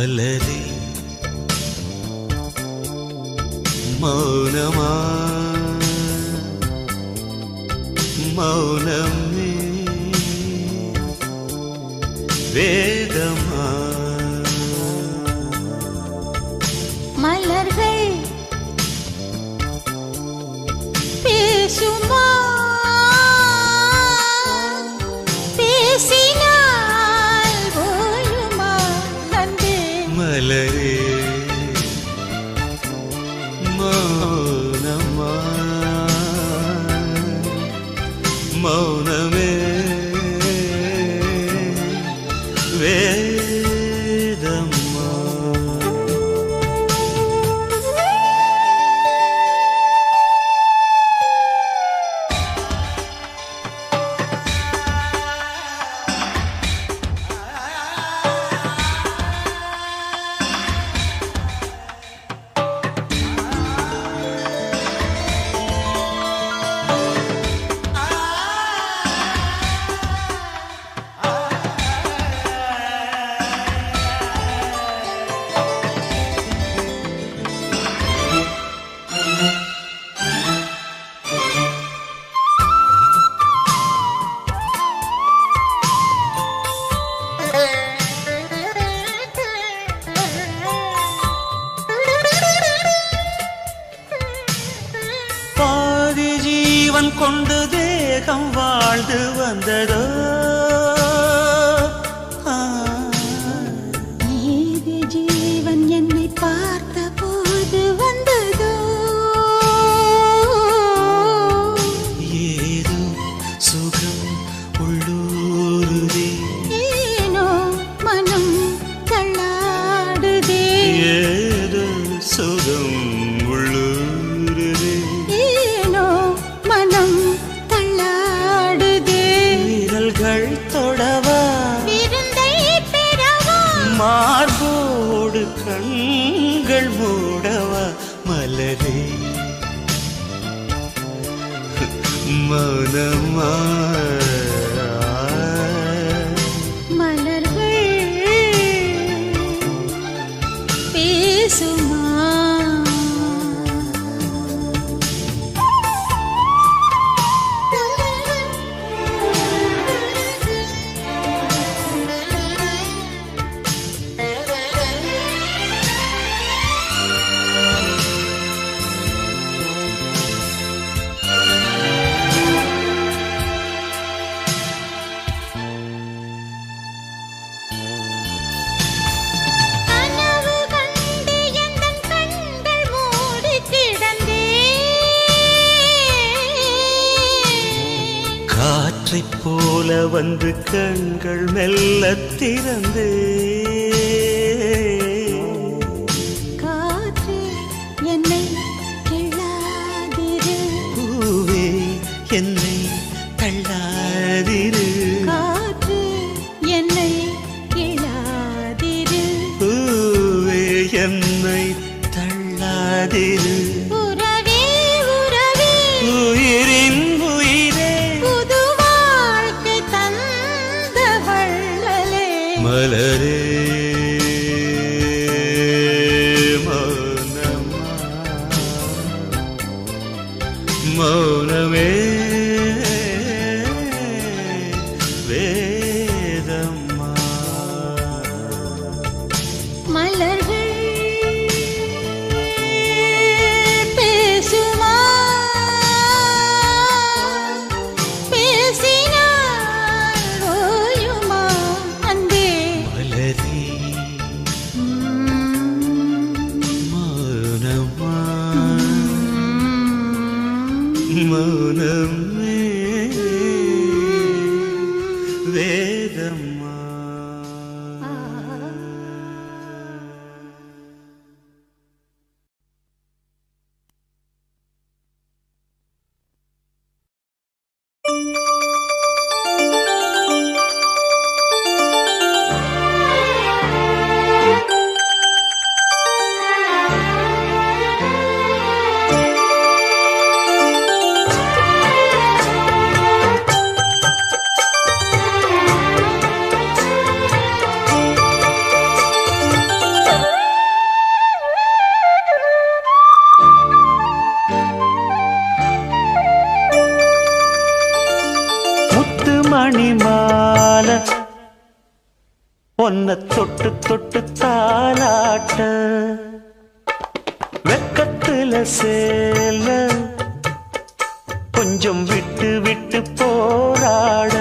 மலரே மௌனமா மௌனமே வேதமா மலர்கள் பேசுமா பேசினால் போயுமா அன்பே மலரே மௌனமா மௌனமே வேதமா கொண்டு தேகம் வாழ்ந்து வந்ததோ நீதி ஜீவன் என்னை பார்த்த போது வந்ததோ ஏதோ சுகம் உள்ளூருதே ஏனோ மனம் தள்ளாடுதே ஏதோ சுகம் உள்ளூருதே ஏனோ மனம் தள்ளாடுதே விரல்கள் தொடவா விருந்தை பெறவா மார்போடு கண்கள் மூடவா மலரே மௌனமா மலர்கள் பேசுமா காற்றைப் போல வந்து கண்கள் மெல்ல திறந்தே காற்று என்னை கிள்ளாதிரு பூவே என்னை தள்ளாதிரு காற்று என்னை கிள்ளாதிரு பூவே என்னை தள்ளாதிரு உறவே உறவே உயிரின் உயிரே புது வாழ்க்கை தந்த வள்ளலே மலரே மௌனமா மௌனமே வேதமா மலர்கள் ஒன்ன தொட்டு தொட்டு தாலாட்ட வெக்கத்துல சேல கொஞ்சம் விட்டு விட்டு போராட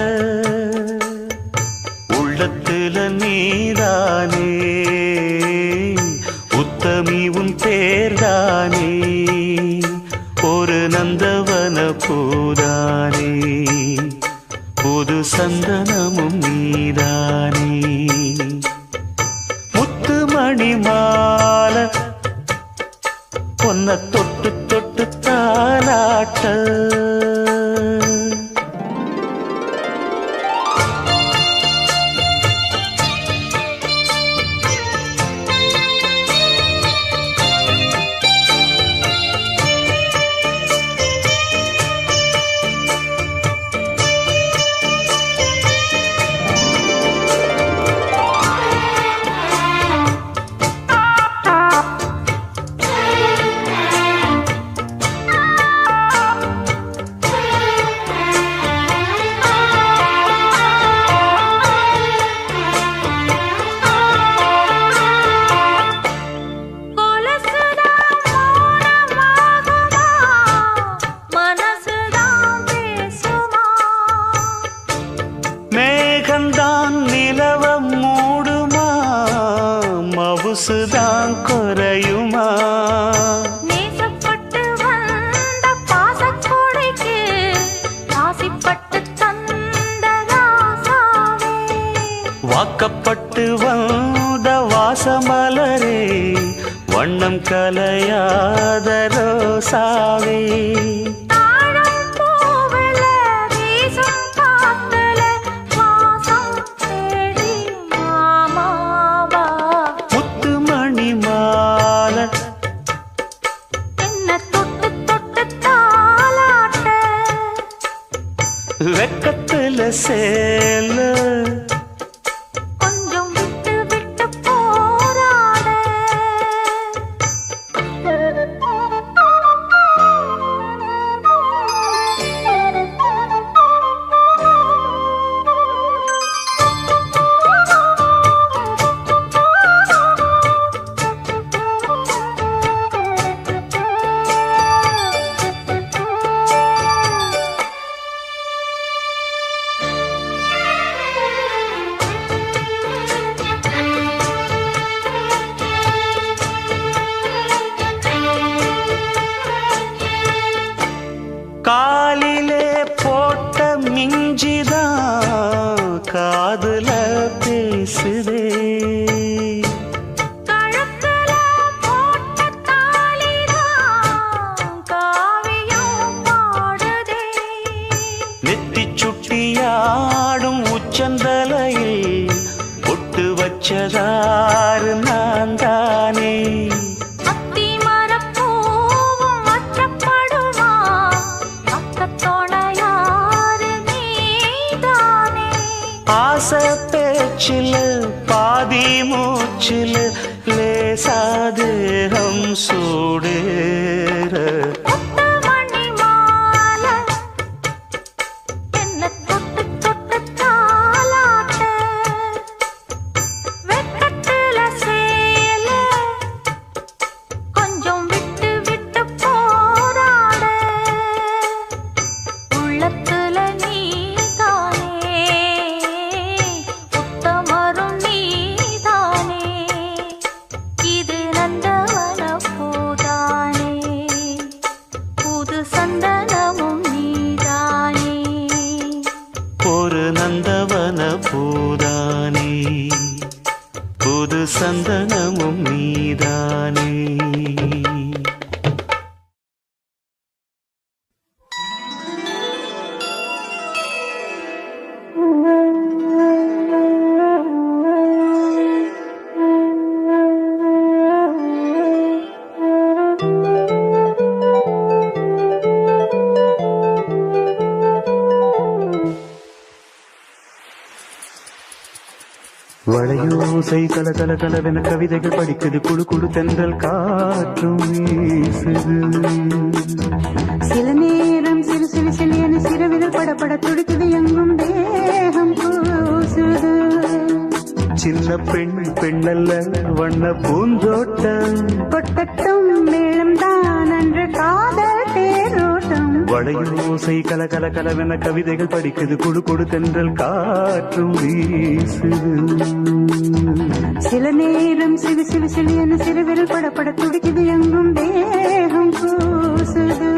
உள்ளத்துல நீதானே உத்தமி உன் பேர்தானே ஒரு நந்தவன பூதானே புது சந்தனமும் நீதானே முத்துமணி மாலை பொன்ன தொட்டு தொட்டு தாலாட்ட மேகந்தான் நிலவ மூடுமா மவுசுதான் குறையுமா நேசப்பட்டு வந்த பாசக்கோடைக்கு ஆசிப்பட்டு தந்த ராசாவே வாக்கப்பட்டு வந்த வாசமலரே வண்ணம் கலையாத ரோசாவே வெக்கத்துல சேல கொஞ்சம் விட்டு விட்டு போராட காலிலே போட்ட மிஞ்சிதான் காதுல பேசுதே கழுத்துல போட்ட தாலிதான் காவியம் பாடுதே நெத்தி சுட்டியாடும் உச்சந்தலையில் பொட்டு வச்சதாறு நான் தானே ஆசை பேச்சில் பாதி மூச்சில் லேசாதேகம் சூடேற ஒரு நந்தவன பூதானே புது சந்தனமும் நீதானே வளையோசை கல கல கலவென கவிதைகள் படிக்குது குழு குழு தென்றல் காற்றும் வீசுது சில நேரம் சிறு சிறு சிலியன சிறுவிரல் படப்பட துடிக்குது எங்கும் தேகம் கூசுது சின்ன பெண் பெண்ணல்ல வண்ண பூந்தோட்டம் கொட்டட்டும் மேளம் தான் அன்று காதல் தேரோட்டம் வளையோசை கல கல கலவென கவிதைகள் படிக்குது குடு குடு தென்றல் காற்றும் வீசுது சில நேரம் சிறு சிறு சிறு என சிறுவிரல் படப்பட துடிக்குது எங்கும் தேகம் கூசுது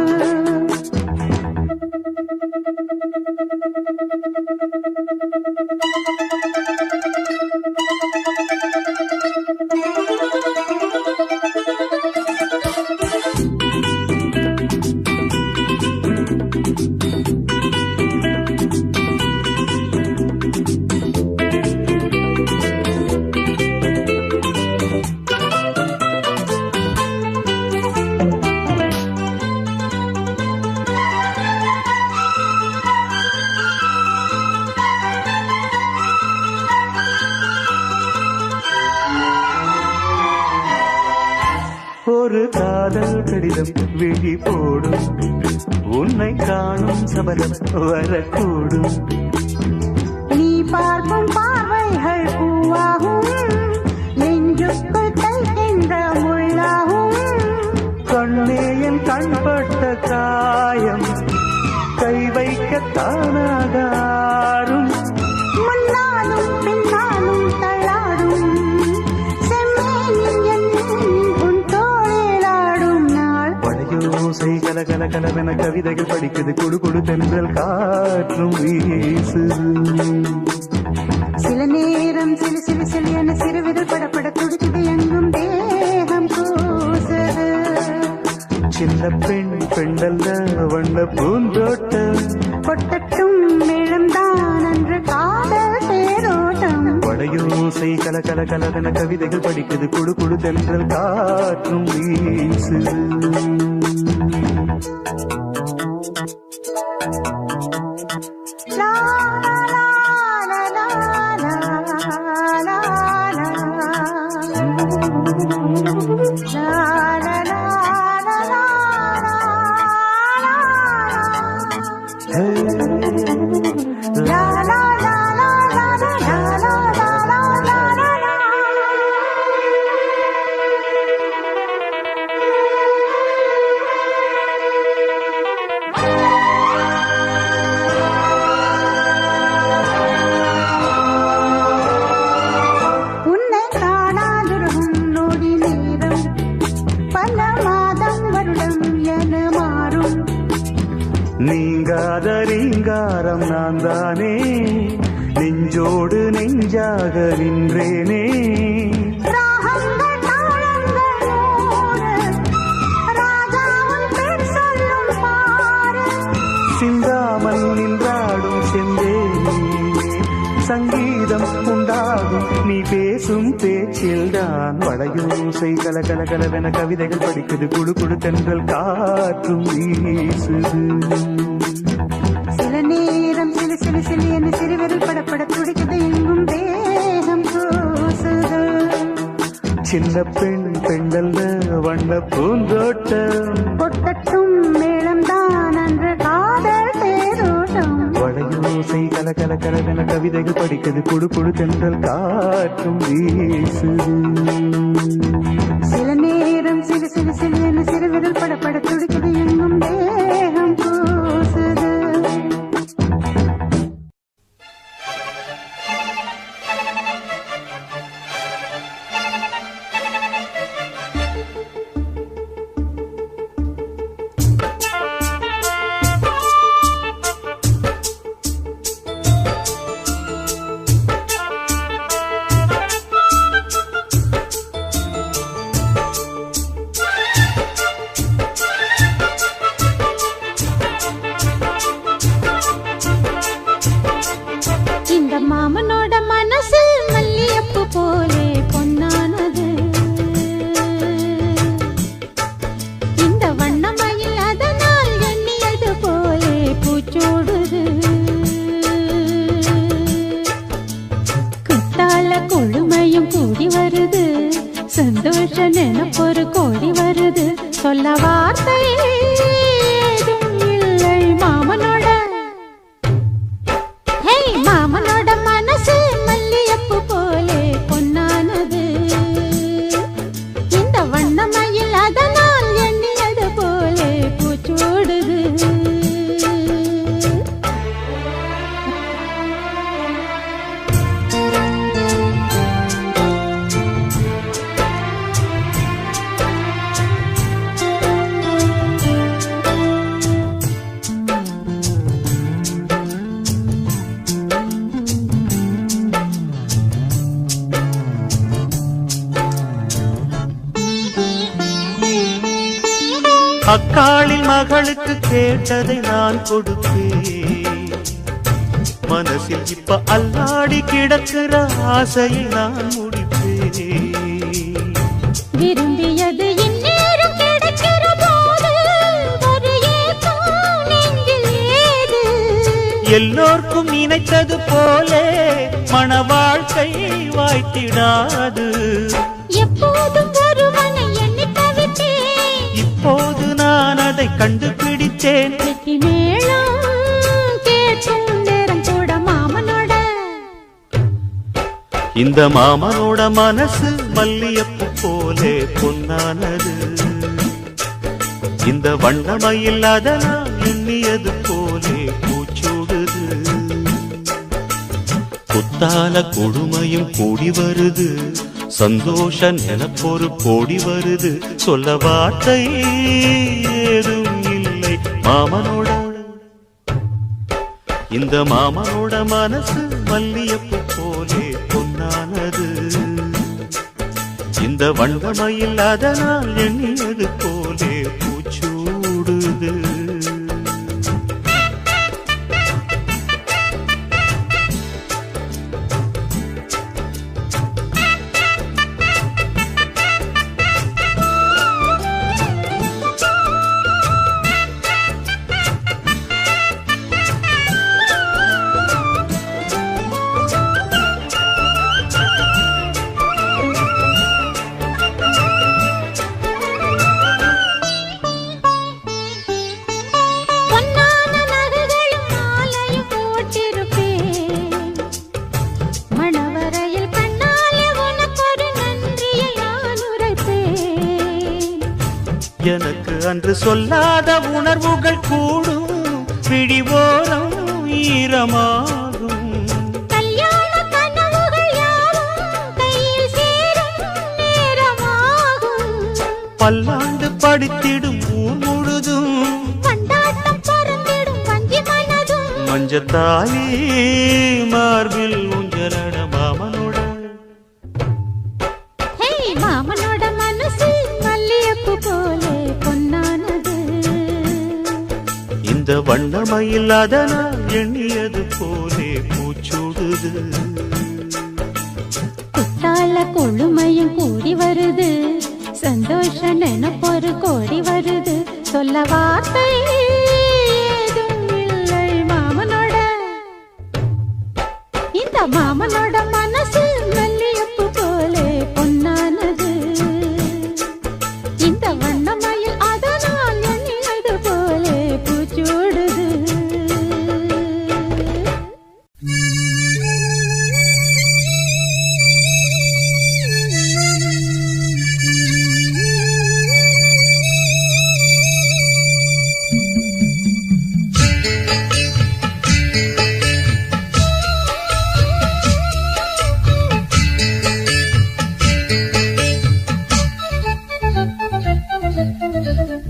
ஒரு காதல் கடிதம் விழி போடும் உன்னை காணும் சபலம் வரக்கூடும் நீ பார்க்கும் பார்வைகள் பூவாகும் நெஞ்சுக்குள் தைக்கின்ற முள்ளாகும் கண்ணே என் கண்பட்ட காயம் கை வைக்கத்தானாகாரும் முன்னாலும் பின்னாலும் தள்ளாடும் செம்மேனின் உன் தோளிலாடும் நாள் வளையோசை கல கல கலவென கவிதைகள் படிக்குது குடு குடு தென்றல் காற்றும் வீசுது சில நேரம் சிறு சிறு சிறு என சிறுவிரல் படப்பட துடிக்குது எங்கும் தேகம் கூசுது சின்ன பெண் பெண்ணல்ல வண்ண பூந்தோட்டம் கொட்டட்டும் மேளம் தான் அன்று காதல் தேரோட்டம் வளையோசை கல கல கலவென கவிதைகள் படிக்குது குடு குடு தென்றல் காற்றும் வீசுது லா லா லா லா லா லா லா உன்னை காணாதிருக்கும் நொடி நேரம் பல மாதம் வருடம் என மாறும் நீங்காத ரீங்காரம் நான் தானே நெஞ்சோடு நெஞ்சாக நின்றேனே ராகங்கள் தாளங்கள் நூறு ராஜாவும் பேர் சொல்லும் பாரு சிந்தாமல் நின்றாடும் செந்தேனே சங்கீதம் உண்டாகும் நீ பேசும் பேச்சில்தான் வளையோசை கல கல கலவென கவிதைகள் படிக்குது குடு குடு தென்றல் காற்றும் வீசுது சில நேரம் சிறு சிறு சிறு என சிறுவிரல் படப்பட துடிக்குது எங்கும் தேகம் கூசுது சின்ன பெண் பெண்ணல்ல வண்ண பூந்தோட்டம் கொட்டட்டும் மேளம் தான் அன்று காதல் தேரோட்டம் வளையோசை கல கல கலவென கவிதைகள் படிக்குது குடு குடு தென்றல் காற்றும் வீசுது சில நேரம் சிறு சிறு சிறு என சிறுவிரல் படப்பட துடிக்குது எங்கும் தேகம் கூசுது அக்காளில் மகளுக்கு கேட்டதை நான் கொடுப்பேன். மனசில் இப்ப அல்லாடி கிடக்கிற ஆசையை நான் முடிப்பேன். விரும்பியது இந்நேரம் கிடைக்கிற போது ஒரு ஏக்கம் நெஞ்சில் ஏது? எல்லோர்க்கும் நினைத்தது போலே மன வாழ்க்கை வாய்த்திடாது. எப்போதும் ஒருவனை எண்ணி தவித்தேன், இப்போது நான் அதை கண்டுபிடித்தேன். வெற்றி மேளம் கேட்கும் நேரம் கூட மாமனோட. இந்த மாமனோட மனசு மல்லியப்பு போலே பொன்னானது. இந்த வண்ணமயில் அதனால் எண்ணியது போலே பூச்சூடுது. குத்தால கொடுமையும் கூடி வருது, சந்தோஷ நினப்பொரு கோடி வருது. சொல்ல வார்த்தை ஏதும் இல்லை மாமனோட. இந்த மாமனோட மனசு மல்லியப்பு போலே பொன்னானது. இந்த வண்ணமயில் அதனால் எண்ணியது போலே பூச்சூடுது. பொன்னான நகைகளும் மாலையும் போட்டிருப்பேன். மணவரையில் கண்ணாலே உனக்கொரு நன்றியை நான் உரைப்பேன். எனக்கு அன்று சொல்லாத உணர்வுகள் கூடும், விழிவோரம் ஈரமாகும். கல்யாண கனவுகள் யாவும் கையில் சேரும் நேரமாகும். பல்லாண்டு படித்திடும் ஊர் முழுதும் கொண்டாட்டம் பறந்திடும் வஞ்சி மனதும். மஞ்சத்தாலி மார்பில் ஊஞ்சலட மாமனோட. ஹே, மாமனோட மனசு மல்லியப்பு போலே பொன்னானது. இந்த வண்ணமயில் அதனால் எண்ணியது போலே பூச்சூடுது. குத்தால கொழுமையும் கூடி வருது, சந்தோஷ நினைப்பொரு கோடி வருது. சொல்ல வார்த்தை ஏதும் இல்லை மாமனோட. இந்த மாமனோட மனசு மல்லியப்பு போலே பொன்னானது. இந்த வண்ணமயில் அதனால் எண்ணினது போலே பூச்சூடுது.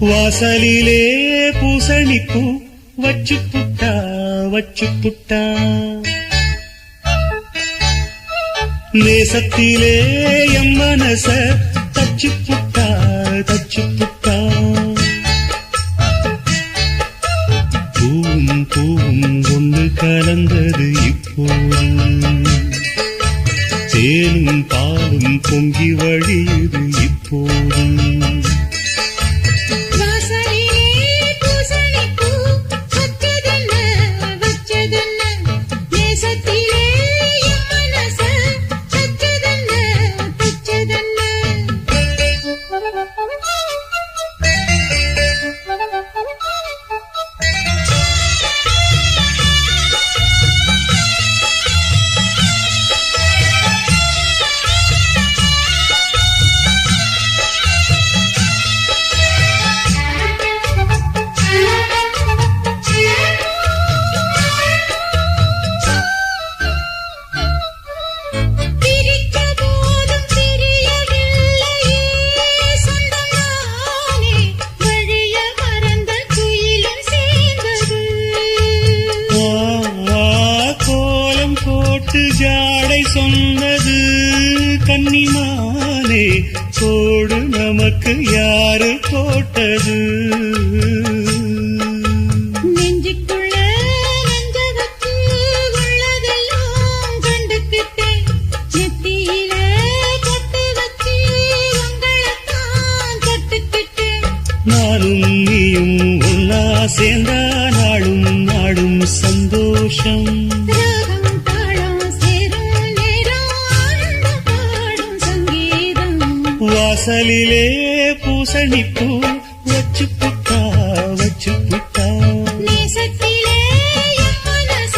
வாசலிலே பூசணிப்பூ வச்சு புட்டா வச்சு புட்டா, நேசத்திலே எம் மனச தச்சு புட்டா தச்சு புட்டா. பூவும் பூவும் ஒன்று கலந்தது இப்போது, தேனும் பாலும் பொங்கி வழியுது இப்போது. நமக்கு யாரு போட்டது? நெஞ்சுக்குள்ள நெஞ்ச வச்சு உள்ளதெல்லாம் கண்டுக்கிட்டேன். நெத்தியில பொட்டு வச்சு உங்களைத்தான் தொட்டுக்கிட்டேன். நானும் நீயும் ஒன்னா சேர்ந்தா நாளும் நாடும் சந்தோஷம். ராகம் தாளம் சேரும் நேரம் ஆனந்தம் பாடும் சங்கீதம். வாசலிலே பூசணிப்பூ வச்சு புட்டா வச்சு புட்டா. நேசத்திலே என் மனச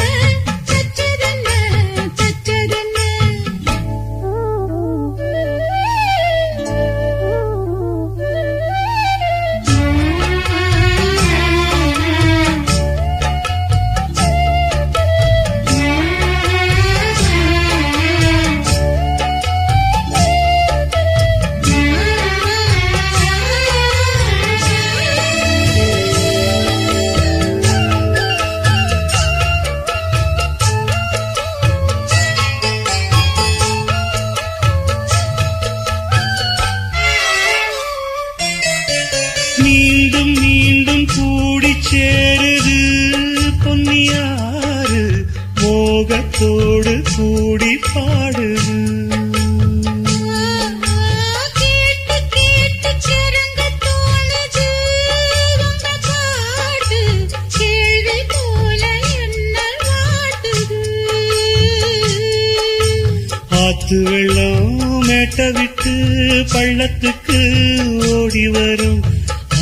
தச்சதென்ன தச்சதென்ன. மீண்டும் மீண்டும் கூடி சேருது பொன்னியாறு, மோகத்தோடு கூடி பாடுது. கேட்டு கேட்டு கிறங்க தோணுது உங்க பாட்டு. கேள்வி போல என்ன வாட்டுது. ஆத்து வெள்ளம் மேட்ட விட்டு பள்ளத்துக்கு ஓடி வரும்.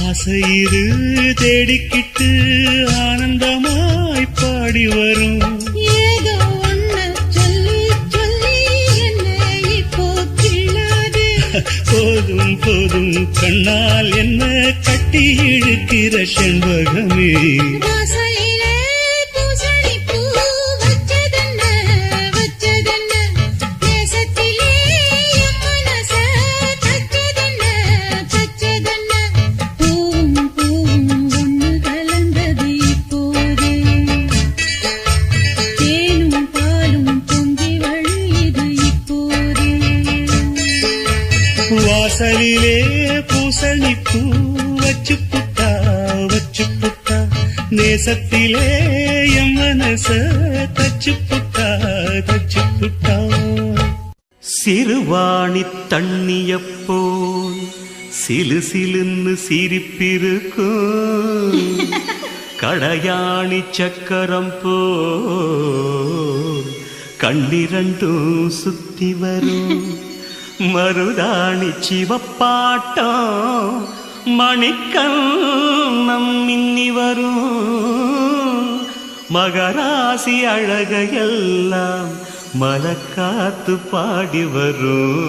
ஆசையிரு தேடிக்கிட்டு ஆனந்தமாய் பாடி வரும். ஏதோ ஒண்ணு சொல்லி சொல்லி என்ன இப்போ கிள்ளாது. போதும் போதும் கண்ணால் என்ன கட்டி இழுக்கிற செண்பகமே. வாசலிலே பூசணிப்பூ வச்சதென்ன வச்சதென்ன. நேசத்திலே என் மனச தச்சதென்ன தச்சதென்ன. பூவும் பூவும் ஒண்ணு கலந்தது இப்போது. தேனும் பாலும் பொங்கி வழியுது இப்போது. வாசலிலே பூசணிப்பூ வச்சு புட்டா வச்சு புட்டா. நேசத்திலே என் மனச தச்சு புட்டா தச்சு புட்டா. சிறுவாணி தண்ணியப்போல் சிலு சிலுன்னு சிரிப்பிருக்கும். கடையாணி சக்கரம் போல் கண்ணிரண்டும் சுத்தி வரும். மருதாணி சிவப்பாட்டம் மணிக்கண்ணம் மின்னி வரும். மகராசி அழகையெல்லாம் மலக்காத்து பாடி வரும்.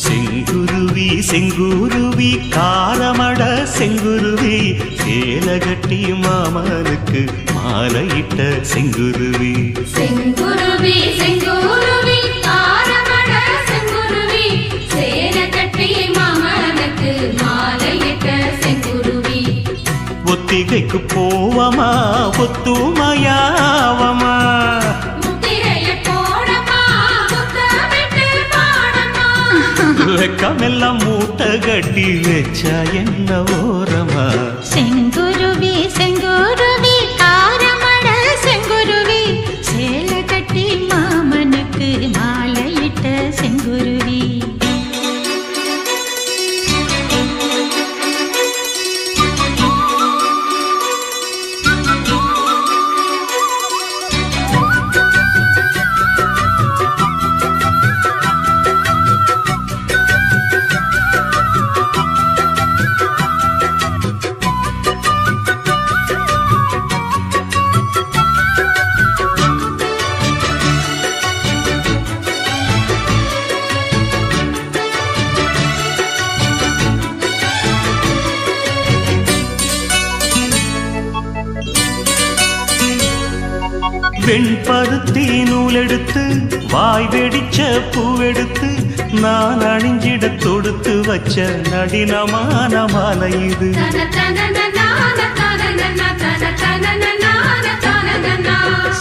செங்குருவி செங்குருவி காரமட செங்குருவி சேலகட்டி மாமனுக்கு மாலையிட்ட செங்குருவி. செங்குருவி செங்குருவி காரமட செங்குருவி சேர கட்டி மாமனுக்கு மாலையிட்ட செங்குருவி. ஒத்திகைக்கு போவமா ஒத்துமையாவமா. முத்திரைய போடமா முத்தமிட்டு பாடமா. வெக்கமெல்லாம் மூட்டை கட்டி வச்சா என்ன ஓரமா. செங்குருவி செங்குருவி காரமட செங்குருவி சேல கட்டி மாமனுக்கு மாலையிட்ட செங்குருவி. வெண்பருத்தி நூலெடுத்து வாய் வெடிச்ச பூவெடுத்து நான் அணிஞ்சிட தொடுத்து வச்ச நடினமான மாலை இது.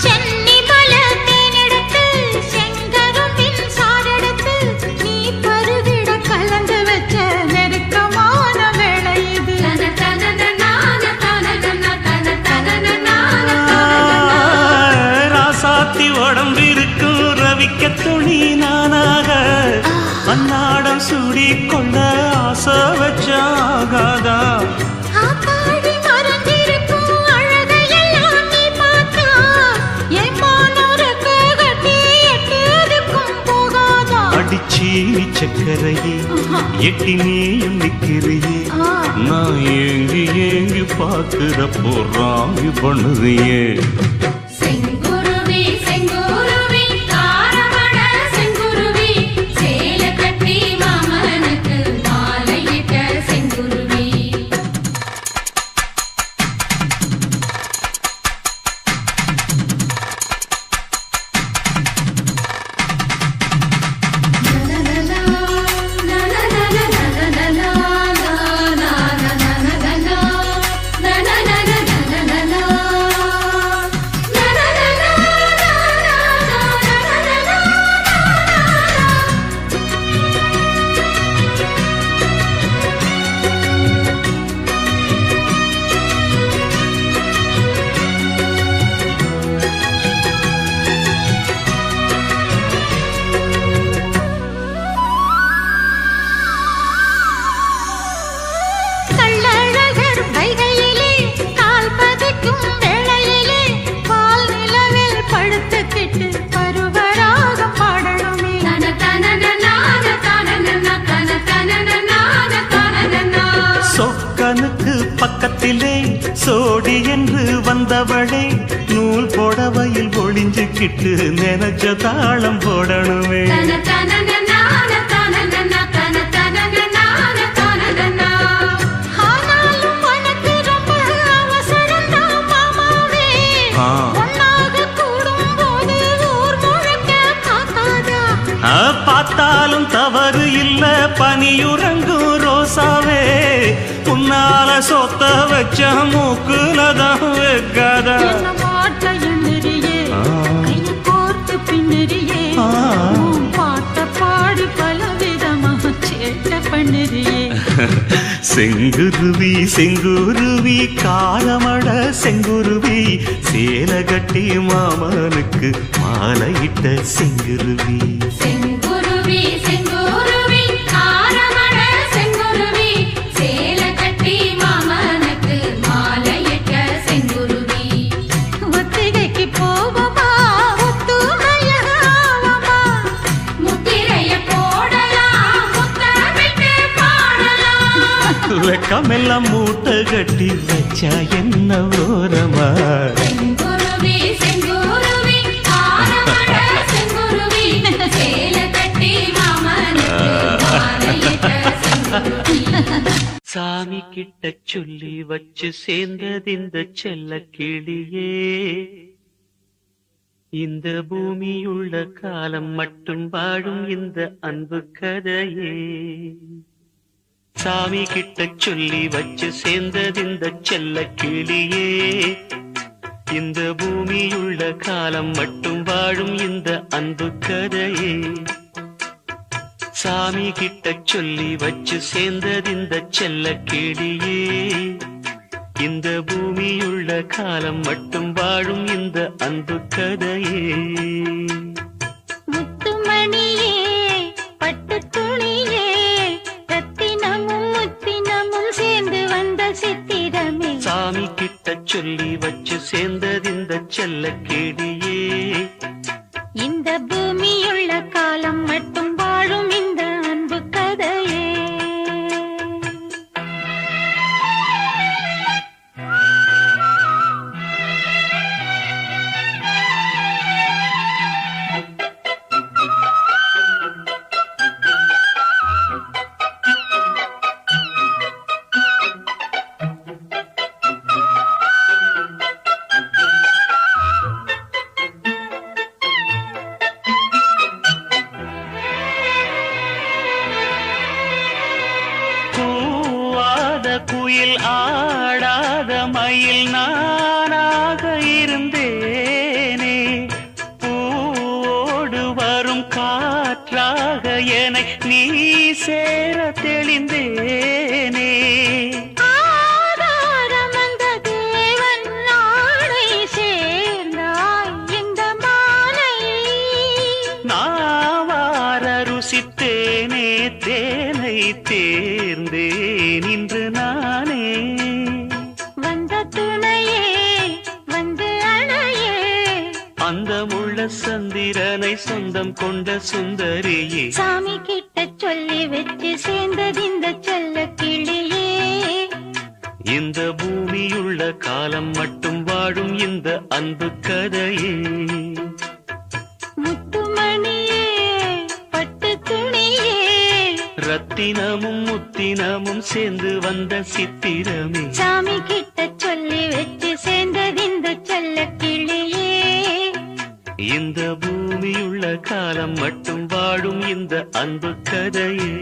சென்னிமல தேனெடுத்து செங்கரும்பின் சாரெடுத்து நீ பருகிட கலந்து வச்ச நெருக்கமான வேளை இது. ராசாத்தி உடம்பிருக்கும் ரவிக்க துணி நானாக அன்னாடம் சூடி கொண்ட ஆசை வச்சாகாதா. ஆத்தாடி மறந்திருக்கும் அழகையெல்லாம் நீ பார்த்தா என் மானோருக்கு கட்டி எட்டுதுக்கும் போகாதா. அடிச்சி சக்கரையே எட்டி நீயும் நிக்கிறியே நான் ஏங்கி ஏங்கி பார்க்கிறப்போ ராங்கி பண்ணுறியே. செங்குருவி செங்குருவி காரமட செங்குருவி சேலை கட்டி மாமனுக்கு மாலையிட்ட செங்குருவி. கள்ளழகர் வைகையிலே கால் பதிக்கும் வேளையிலே பால் நிலவில் படுத்துக்கிட்டு பருவராகம் பாடணுமே. சொக்கனுக்கு பக்கத்திலே சோடி என்று வந்தவளே நூல் போடவையில் ஒளிஞ்சுக்கிட்டு நினைச்ச தாளம் போடணுமே. ஆனாலும் உனக்கு ரொம்ப அவசரம்தான் மாமாவே. ஒன்னாக கூடும்போது ஊர் முழுக்க பார்க்காதா. பார்த்தாலும் தவறு இல்ல பனியுறங்கும் ரோசாவே உன்னால சொத்த வச்ச மூக்குலதான் வைக்காதா. என்ன மாட்ட எண்ணுறியே கையை கோர்த்து பின்னுறியே பாட்ட பாடி பலவிதமாக சேட்டை பண்ணுறியே. செங்குருவி செங்குருவி காரமட செங்குருவி சேலை கட்டி மாமனுக்கு மாலையிட்ட செங்குருவி. செங்குருவி செங்குருவி காரமட செங்குருவி சேலை கட்டி மாமனுக்கு மாலையிட்ட செங்குருவி. ஒத்திகைக்கு போவோமா ஒத்துமையாவமா முத்திரைய போடலாம் முத்தமிட்டு பாடலாம். வெக்கமெல்லாம் மூட்டை கட்டி வச்சா என்ன ஓரமா. செங்குருவி செங்குருவி காரமட செங்குருவி சேலை கட்டி மாமனுக்கு மாலையிட்ட செங்குருவி. சாமி கிட்ட சொல்லி வச்சு சேர்ந்தது இந்த செல்ல கிளியே இந்த பூமியுள்ள காலம் மட்டும் வாழும் இந்த அன்பு கதையே. சாமி கிட்ட சொல்லி வச்சு சேர்ந்தது இந்த செல்ல கிளியே இந்த பூமியுள்ள காலம் மட்டும் வாழும் இந்த அன்பு கதையே. சாமி கிட்ட சொல்லி வச்சு சேர்ந்தது இந்த செல்ல கிளியே இந்த பூமியுள்ள காலம் மட்டும் வாழும் இந்த அன்பு கதையே. முத்துமணியே பட்டு துணியே ரத்தினமும் முத்தினமும் சேர்ந்து வந்த சித்திரமே. சாமி கிட்ட சொல்லி வச்சு சேர்ந்தது இந்த செல்ல கிளியே இந்த பூமியுள்ள காலம் மட்டும் வாழும் இந்த அன்பு கதையே. ஆடாத மயில் நானாக இருந்தேனே, பூவோடு வரும் காற்றாக என்னை நீ சேர தெளிந்தேனே. ஆதாரம் வந்த தேவன் நாடை சேர்ந்தாய் இந்த மாலை. நாவார ருசித்தேனே தேனை தேர்ந்தேன் இன்று நானே. வந்த துணையே வந்து அணையே, அந்த முள்ள சந்திரனை சொந்தம் கொண்ட சுந்தரியே, சாமி கிட்ட சொல்லி வச்சு சேர்ந்தது இந்த செல்ல கிளியே. இந்த பூமியுள்ள காலம் மட்டும் வாழும் இந்த அன்பு கதையே. முத்துமணியே பட்டு துணியே, ரத்தினமும் முத்தினமும் சேர்ந்து வந்த சித்திரமே, சாமி கிட்ட சொல்லி வச்சு சேர்ந்தது இந்த செல்ல கிளியே. இந்த பூமியுள்ள காலம் மட்டும் வாழும் இந்த அன்பு கதையே.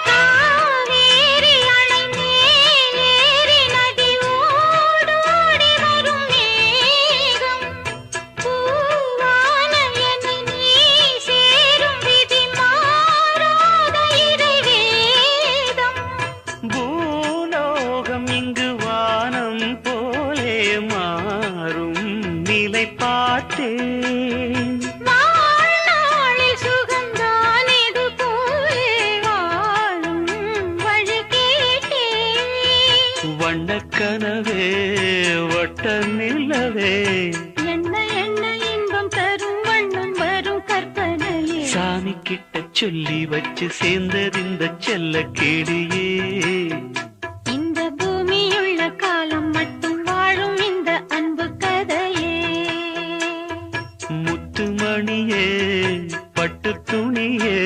காவேரி அணை மேல் ஏறி நதி ஓடோடி வரும் மேகம், பூவான என்னை நீ சேரும் விதி மாறாத இறைவேதம். பூலோகம் இங்கு வானம் போலே மாறும் நிலை பார்த்தேன். வாழ்நாளில் சுகந்தான் இது போலே வாழும் வழி கேட்டேன். வண்ணக்கனவே வட்ட நிலவே, என்ன என்ன இன்பம் தரும் வண்ணம் வரும் கற்பனையே. சாமி கிட்ட சொல்லி வச்சு சேர்ந்தது இந்த செல்ல கிளியே. இந்த பூமியுள்ள காலம் மட்டும் வாழும் இந்த அன்பு கதையே. முத்துமணியே பட்டு துணியே,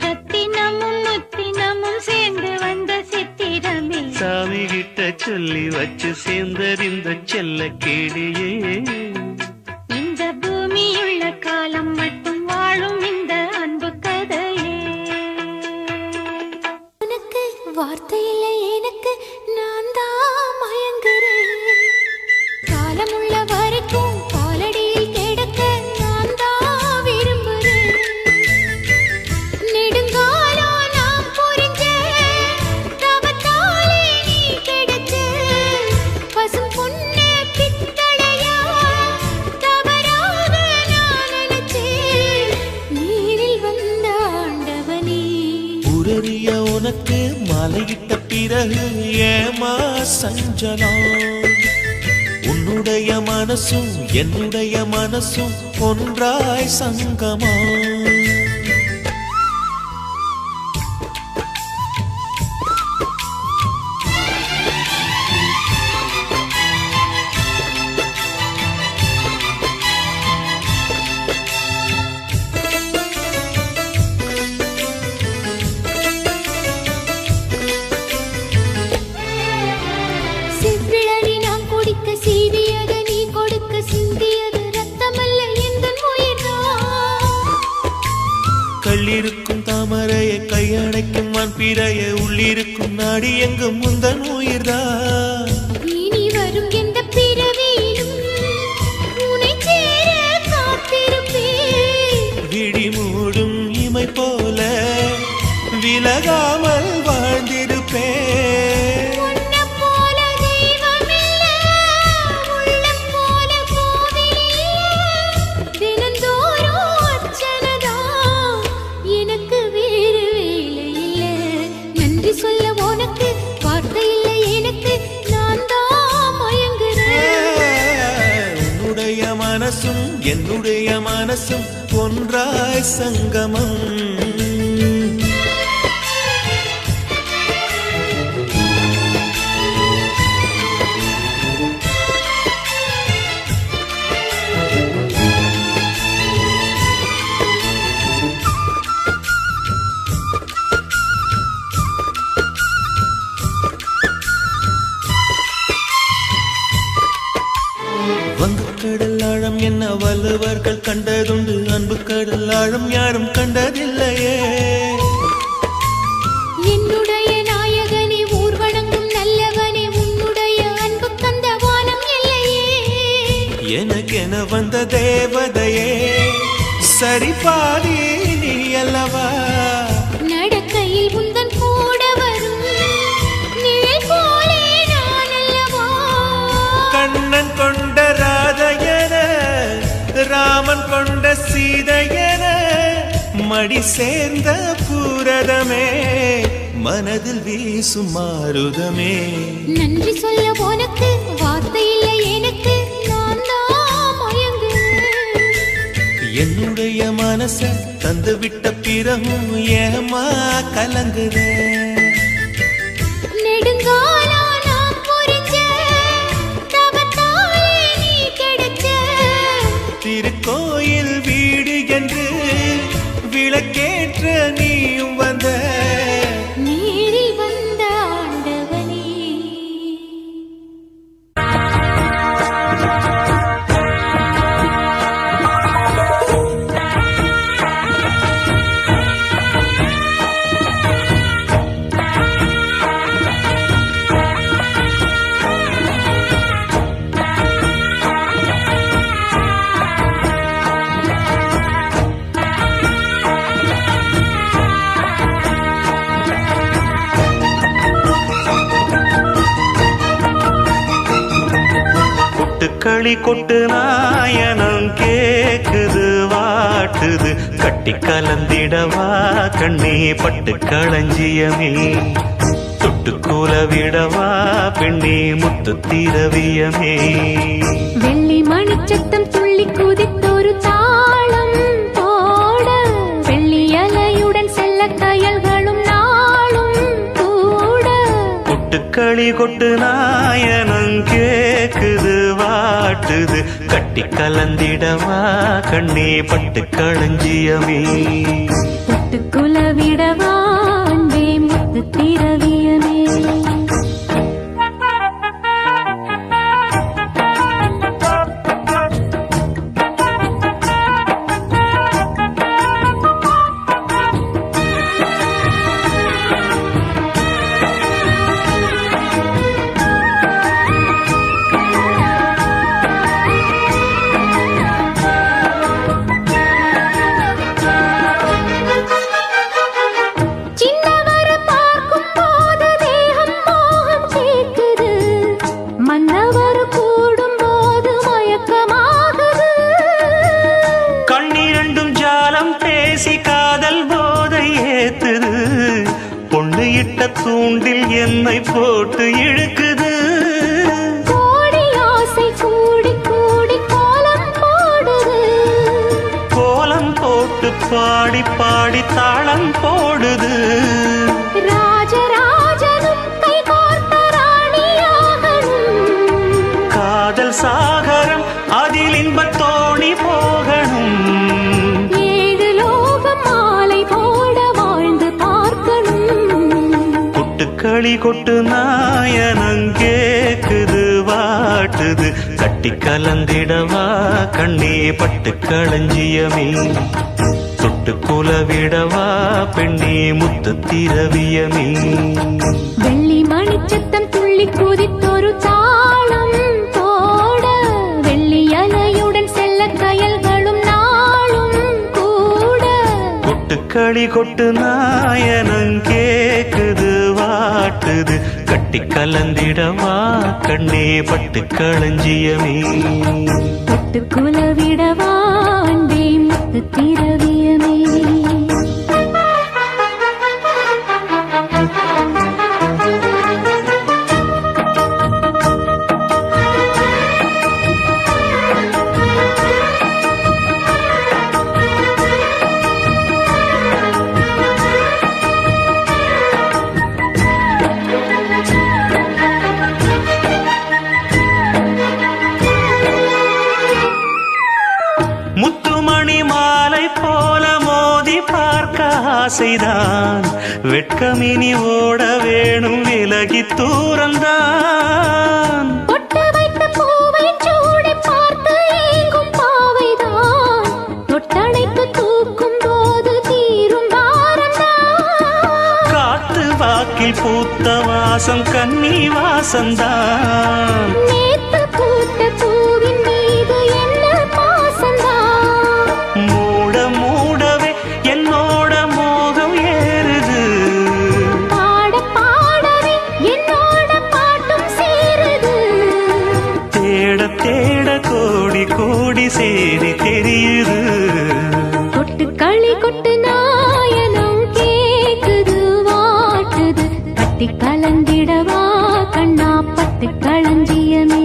ரத்தினமும் முத்தினமும் சேர்ந்து வந்த சித்திரமே, சாமி கிட்ட சொல்லி வச்சு சேர்ந்தது இந்த செல்ல கிளியே. இந்த பூமியுள்ள காலம் மட்டும் வாழும் இந்த அன்பு கதையே. உனக்கு வார்த்தை இல்லை எனக்கு, நான் தான் மயங்குறேன். காலமுள்ள வரைக்கும் காலடியில் கிடக்க நான் தான் விரும்புறேன். நெடுங்காலம் நாம் புரிஞ்ச தவத்தாலே நீ கிடைச்ச பசும் பொன்னே பித்தளையா தவறாக நான் நினைச்சேன். நீரில் வந்த ஆண்டவனே, உரறிய உனக்கு மலையிட்ட பிறகு ஏமா சஞ்சலம்? உன்னுடைய மனசும் என்னுடைய மனசும் ஒன்றாய் சங்கமா? செவ்விழி நான் குடிக்க சீவியது நீ கொடுக்க சிந்தியது ரத்தமல்ல எந்தன் உயிர்தான். கள்ளிருக்கும் தாமரையை கையணைக்கும் வான்பிறையை உள்ளிருக்கும் நாடி எங்கும் முந்தன் உயிர்தான். இனி வரும் எந்த பிறவியிலும் உன்னை சேர காத்திருப்பேன். விழி மூடும் இமை போல விலகாமல் வாழ்ந்திருப்பேன். உன்னைப் போல தெய்வமில்ல, உள்ளம் போல கோவிலில்ல. தினந்தோறும் அர்ச்சனைதான், எனக்கு வேறு வேலை இல்ல. நன்றி சொல்ல உனக்கு வார்த்தை இல்லை எனக்கு, நான் தான் மயங்குறேன். உன்னுடைய மனசும் என்னுடைய மனசும் ஒன்றாய் சங்கமம். வங்க கடல் ஆழம் என்ன வள்ளுவர்கள் கண்டதுண்டு, அன்பு கடல் ஆழம் யாரும் கண்டதில்லையே. என்னுடைய நாயகனே ஊர்வணங்கும் நல்லவனே உன்னுடைய அன்பு தந்த வானம் இல்லையே. எனக்கென வந்த தேவதையே சரி பாதி நீ அல்லவா. நடக்கையில் உந்தன் கூட வரும் நிழல் போலே நான் அல்லவா. கண்ணன் கொண்ட ராதையன ராமன் கொண்ட சீதையன மடி சேர்ந்த பூரதமே மனதில் வீசும் மாருதமே. நன்றி சொல்ல உனக்கு வார்த்தை இல்லை எனக்கு, நான் தான் மயங்குறேன். என்னுடைய மனச தந்து விட்ட பிறகும் ஏமா கலங்குறேன். நெடுங்காலா நான் புரிஞ்ச தவத்தாலே நீ கிடைச்ச. திருக்கோயில் வீடு என்று விளக்கேற்ற நீயும் வந்த. நேரில் வந்த ஆண்டவனே. கொட்டுக்களி கொட்டு நாயனம் கேக்குது வாட்டுது, கட்டி கலந்திடவா கண்ணே பட்டு களஞ்சியமே. தொட்டுக்கூல விடவா பெண்ணே முத்து திரவியமே. வெள்ளி மணிச்சத்தம் துள்ளி குதித்தொரு தாளம் போட, வெள்ளி அலையுடன் செல்ல கயல்களும் நாளும் கூட. கொட்டுக்களி கொட்டு நாயனம் கேக்குது வாட்டுது, கட்டி கலந்திடவா கண்ணே பட்டு களஞ்சியமே. தொட்டுக்குல விடவா அன்பே முத்து திரவியமே. சின்னவர பார்க்கும் போது தேகம் மோகம் சேர்க்குது, மன்னவர் கூடும் போது மயக்கமாகுது. கண்ணிரண்டும் ஜாலம் பேசி காதல் போதை ஏத்துது, பொண்ணு இட்ட தூண்டில் என்னை போட்டு இழுக்குது. கோடி ஆசை கூடி கூடி கோலம் போடுது, கோலம் போட்டு பாடி பாடி தாளம் போடுது. ராஜராஜனும் கை கோர்த்த ராணியாகணும். காதல் சாகரம் அதில் இன்பத் தோணி போகணும். ஏழு லோகம் மாலை போட வாழ்ந்து பார்க்கணும். கொட்டுக்களி கொட்டு நாயனம் கேக்குது வாட்டுது, கட்டி கலந்திடவா கண்ணே பட்டு களஞ்சியமே. தொட்டுக்குல விடவா பெண்ணே முத்து திரவியமே. வெள்ளி மணிச்சத்தம் துள்ளி குதித்தொரு தாளம் போட, வெள்ளி அலையுடன் செல்ல கயல்களும் நாளும் கூட. கொட்டுக்களி கொட்டு நாயனம் கேக்குது வாட்டுது, கட்டி கலந்திடவா கண்ணே பட்டு களஞ்சியமே. தொட்டுக்குல விடவா அன்பே முத்து திரவியமே. ஆசைதான் வெட்கமினி ஓட வேணும் விலகி தூரந்தான் பொட்டு வைத்த பூவை சூடி பார்த்து ஏங்கும் பாவைதான் தொட்டணைத்து தூக்கும் போது தீரும் பாரந்தான் காத்து வாக்கில் பூத்த வாசம் கன்னி வாசந்தான் நேத்து பூத்த பூவின் மீது என்ன பாசந்தான் மூட மூடவே என்னோட மோகம் ஏறுது பாட பாடவே என்னோட பாட்டும் சேருது தேட தேட கோடி கோடி சேரி தெரியுது கொட்டு களி கொட்டு நாயனம் கேக்குது வாட்டுது கட்டி கலந்திடவா கண்ணா பட்டு களஞ்சியமே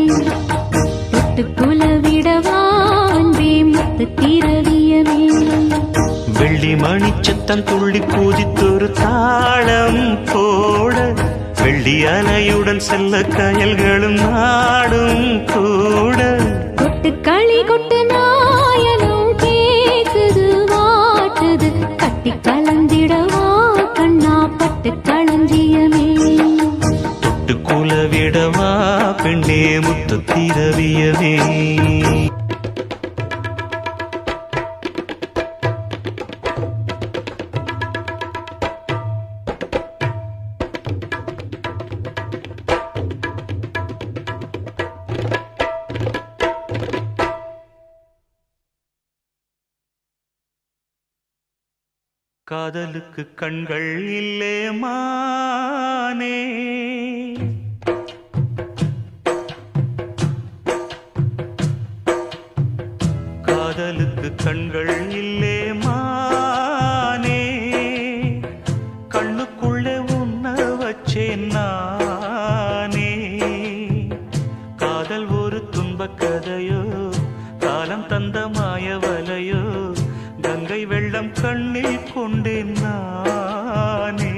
தொட்டு குலவிடவா அன்பே முத்து திரவியமே வெள்ளி மணிச்சத்தம் துள்ளி பூஜித்தொரு தாளம் போட வெள்ளி அலையுடன் செல்ல கயல்களும் நாடும் கூட கொட்டு களி கொட்டு நாயனம் கேக்குது வாட்டுது கட்டி கலந்திடவா கண்ணா பட்டு களஞ்சியமே தொட்டு குலவிடவா பெண்ணே முத்து திரவியவே காதலுக்கு கண்கள் இல்லே மானே காதலுக்கு கண்கள் இல்லே மானே கண்ணுக்குள்ளே உன்ன வச்சேன் நானே காதல் ஒரு துன்பக் கதையோ காலம் தந்த மாயவலையோ கங்கை வெள்ளம் கண்ணில் கொண்டேன் நானே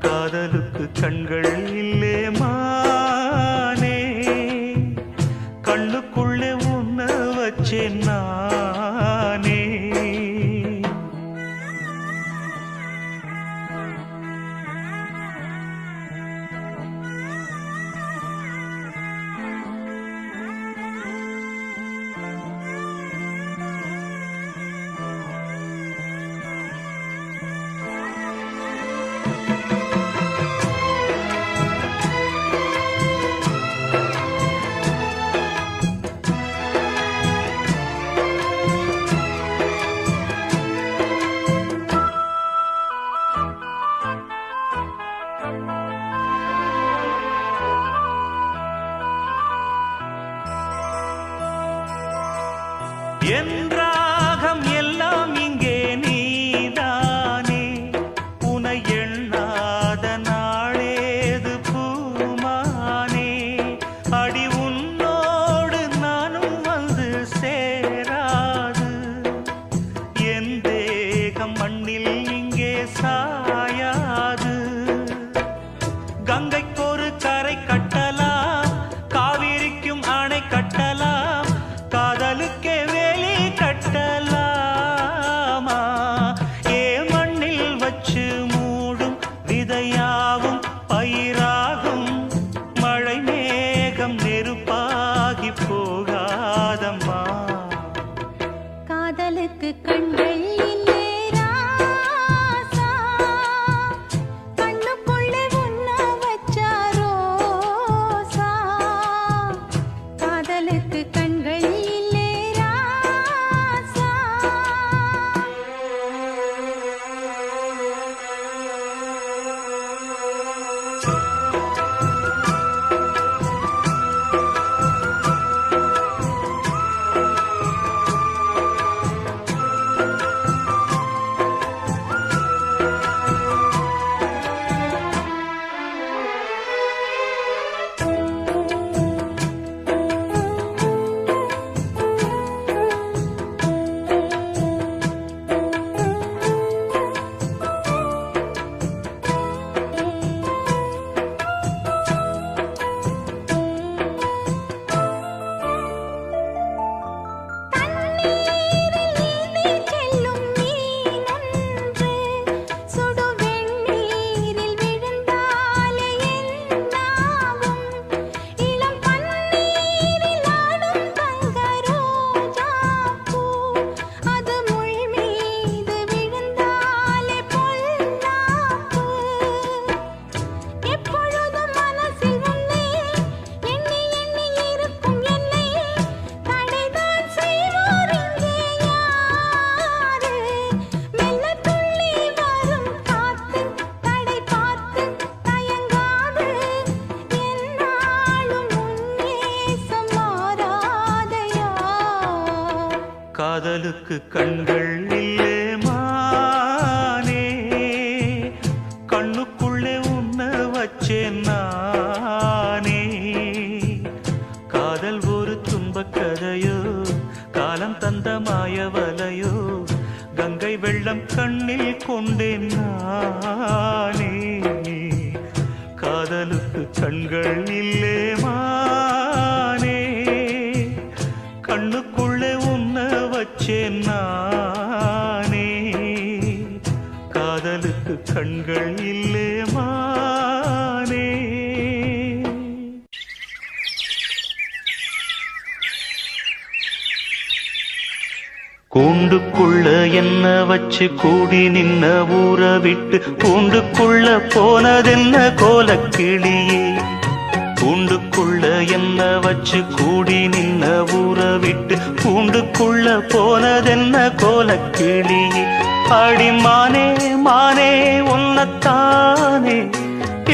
காதலுக்கு கண்கள் இல்லே மானே கண்ணுக்குள்ளே உன்ன வச்சேன் நானே என் ராகம் எல்லாம் இங்கே நீதானே உனை எண்ணாத நாளேது பூமானே அடி உன்னோடு நானும் வந்து சேராது என் தேகம் மண்ணில் இங்கே சாயாது கங்கைக்கொரு கரை கட்டலாம் காவிரிக்கும் அணை கட்டலாம் காதலுக்கே வேலி கட்ட காதலுக்கு கண்கள் இல்லே மானே, கண்ணுக்குள்ளே உன்ன வச்சேன் நானே. காதல் ஒரு துன்பக் கதையோ, காலம் தந்த மாயவலையோ, கங்கை வெள்ளம் கண்ணில் கொண்டேன் நானே. காதலுக்கு கண்கள் இல்லே மானே, கண்ணுக்குள்ளே உன்ன வச்சேன் நானே. காதலுக்கு கண்கள் இல்லே மானே. கூண்டுக்குள்ள என்ன வச்சு கூடி நின்ன ஊற விட்டு கூண்டுக்குள்ள போனதென்ன கோலக்கிளியே. கூண்டுக்குள்ள என்ன வச்சு கூடி நின்ன ஊற விட்டு கூண்டுக்குள்ள போனதென்ன கோலக்கிளியே. அடிமானே மானே உன்னத்தானே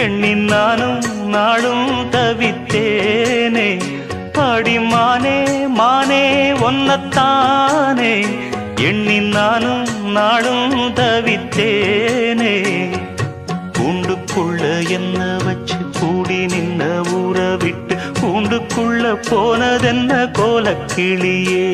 எண்ணி நானும் நாளும் தவித்தேனே. அடிமானே மானே ஒன்னத்தானே எண்ணி நானும் நாளும் தவித்தேனே. கூண்டுக்குள்ள என்ன வச்சு கூடி நின்ன ஊற விட்டு கூண்டுக்குள்ள போனதென்ன கோலக்கிளியே.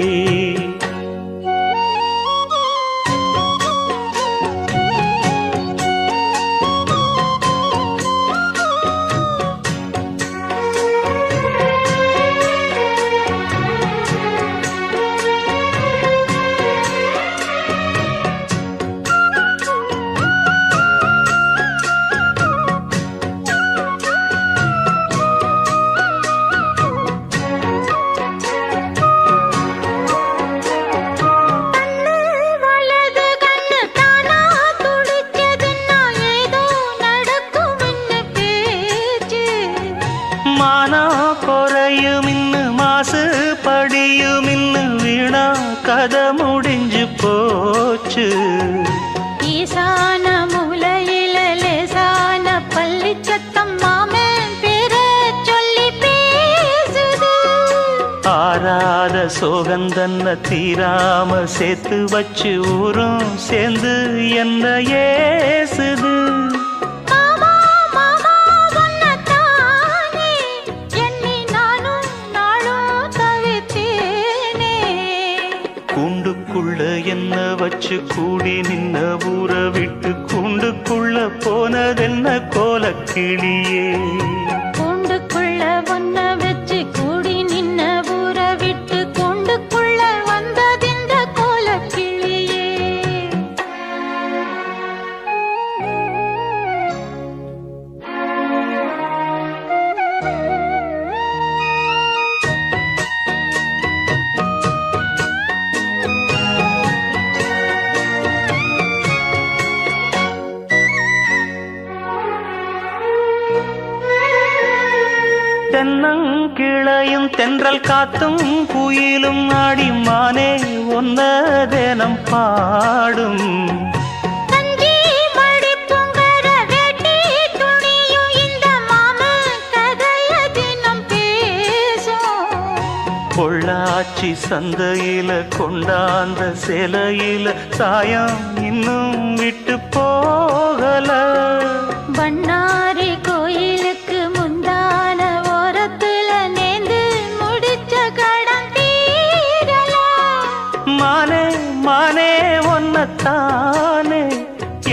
கதை முடிஞ்சு போச்சு. ஈசான மூலையில லேசான பள்ளி சத்தம் மாமன் பேர சொல்லி பேசுது. ஆறாத சோகந்தன்ன தீராம சேர்த்து வச்சு ஊரும் சேர்ந்து என்ன ஏசுது. என்ன வச்சு கூடி நின்ன ஊற விட்டு கூண்டுக்குள்ள போனதென்ன கோலக்கிளியே. கூண்டுக்குள்ள ஒன்ன வச்சு கூடி நின்ன ஊற விட்டு கூண்டுக்குள்ள வந்ததிந்த கோலக்கிளியே. தென்னங்கிளையும் தென்றல் காத்தும் குயிலும் ஆடிமானே ஒன்ன தினம் பாடும். தஞ்சி மடி பொங்கர வேட்டி துணியும் இந்த மாமன் கதைய தினம் பேசும். பொள்ளாச்சி சந்தையில கொண்டாந்த சேலையில சாயம் இன்னும் விட்டு போகல. பண்ணாரி கோயிலுக்கு முந்தான ஓரத்துல நேந்து முடிச்ச கடன் தீரல. மானே மானே ஒன்னத்தானே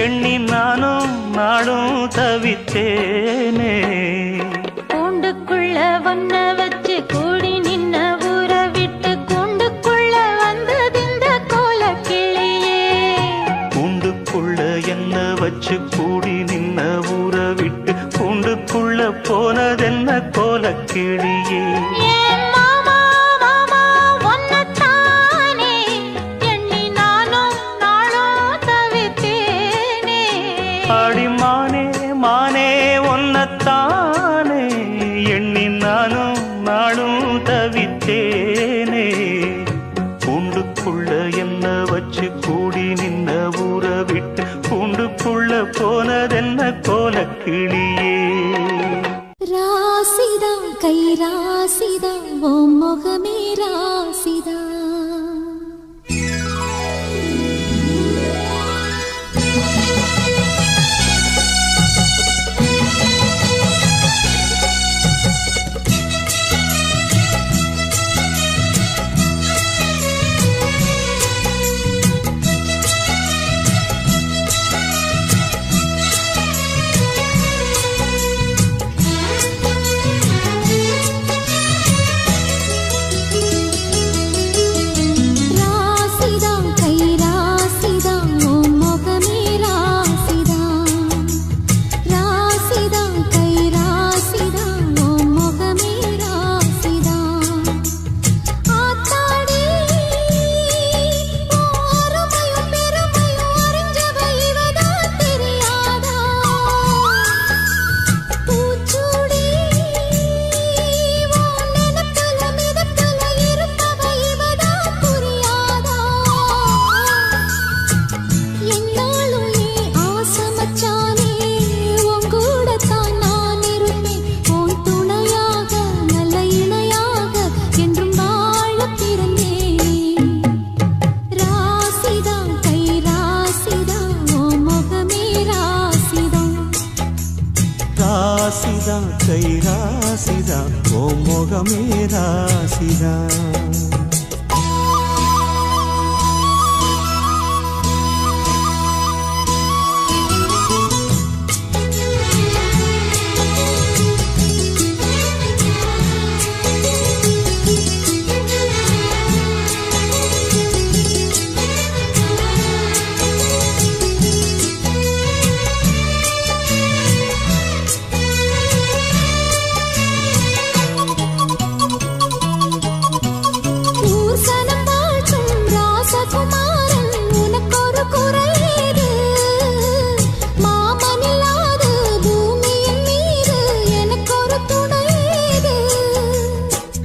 எண்ணி நானும் நாடும் தவித்தேனே. கூண்டுக்குள்ள ஒன்ன வச்சு கூடி நின்ன ஊற விட்டு கூண்டுக்குள்ள வந்ததிந்த கோலக்கிளியே. கூண்டுக்குள்ள என்ன வச்சு கூடி நின்ன ஊற விட்டு கூண்டுக்குள்ள போனதென்ன கோலக்கிளியே. அடிமானே மானே ஒன்னத்தானே எண்ணி நானும் நாளும் தவித்தேனே. கூண்டுக்குள்ள என்ன வச்சு கூடி நின்ன ஊற விட்டு கூண்டுக்குள்ள போனதென்ன கோலக்கிளியே. ராசிதான் கை ராசிதான் ஓ முகமே ராசிதான். ராசிதான்.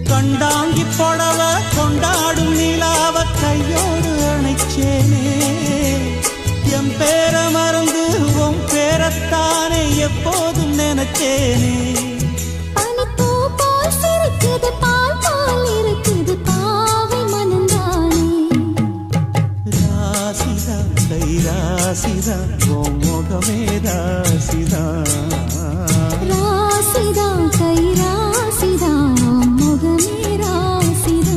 கண்டாங்கி புடவ கொண்டாடும் நிலாவ கையோடு அணைச்சேனே, என் பேர மறந்து உன் பேரத்தானே எப்போதும் நினைச்சேனே. பனிப்பூ போல் சிரிக்குது, பால் போல் இருக்குது, பாவை மனந்தானே. ராசிதா கை ராசிதா உன் முகமே ராசிதா. ராசிதா கை ராசிதா முகமே ராசிதா.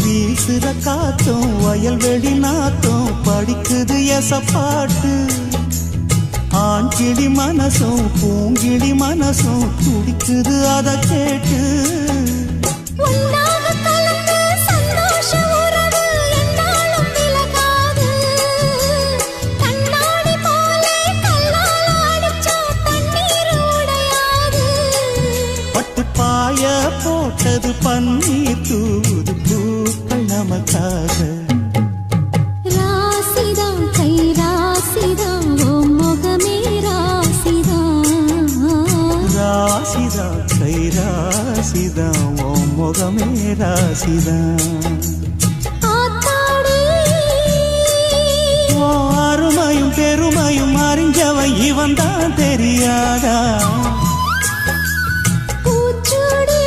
வீசுற காத்தும் வயல்வெளி நாத்தும் படிக்குது எசப்பாட்டு. ஆண் கிளி மனசும் பூங்கிளி மனசும் துடிக்குது அத கேட்டு. உன்னாக கலந்து சந்தோஷ உறவு என்னாலும் விலகாது. கண்ணாடி போலே கல்லால் அடிச்சா தண்ணீர் உடையாது. பட்டு பாய போட்டது பன்னீர் தூது பூக்கள் நமக்காக. ராசிதா கை ராசிதா ஓ முகமே ராசிதா. ராசிதா கை ராசிதா உன் முகமே ராசிதா. ஆத்தாடி உன் அருமையும் பெருமையும் அறிஞ்சவன் இவன் தான் தெரியாதா. பூச்சூடி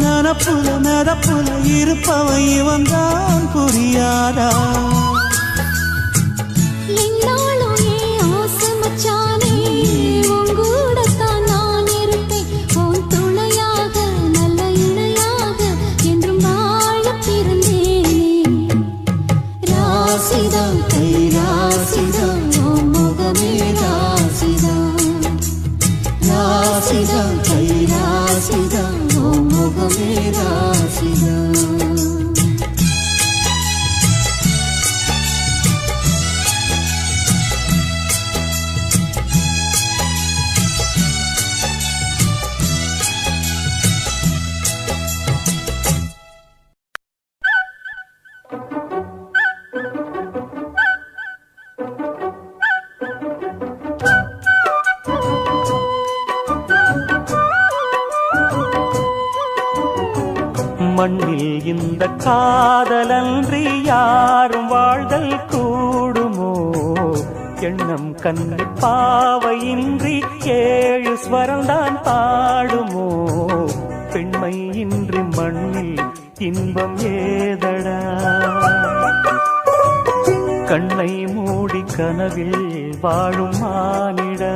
நனப்புல நடப்புல இருப்பவன் இவன் தான் புரியாதா. என்னாலும் ஏன் ஆசை மச்சானே, உன் கூடத்தான் நான் இருப்பேன். உன் துணையாக நல்ல இணையாக என்றும் வாழ பிறந்தேனே. ராசிதா கை ராசிதா உன் முகமே ராசிதா. ராசிதா கை ராசிதா உன் முகமே ராசிதா. மண்ணில் இந்த காதலன்றி யாரும் வாழ்தல் கூடுமோ? எண்ணம் கண்ணி பாவையின்றி 7 ஸ்வரம்தான் பாடுமோ? பெண்மை இன்றி மண்ணில் இன்பம் ஏதடா? கண்ணை மூடி கனவில் வாழும் மானிடா.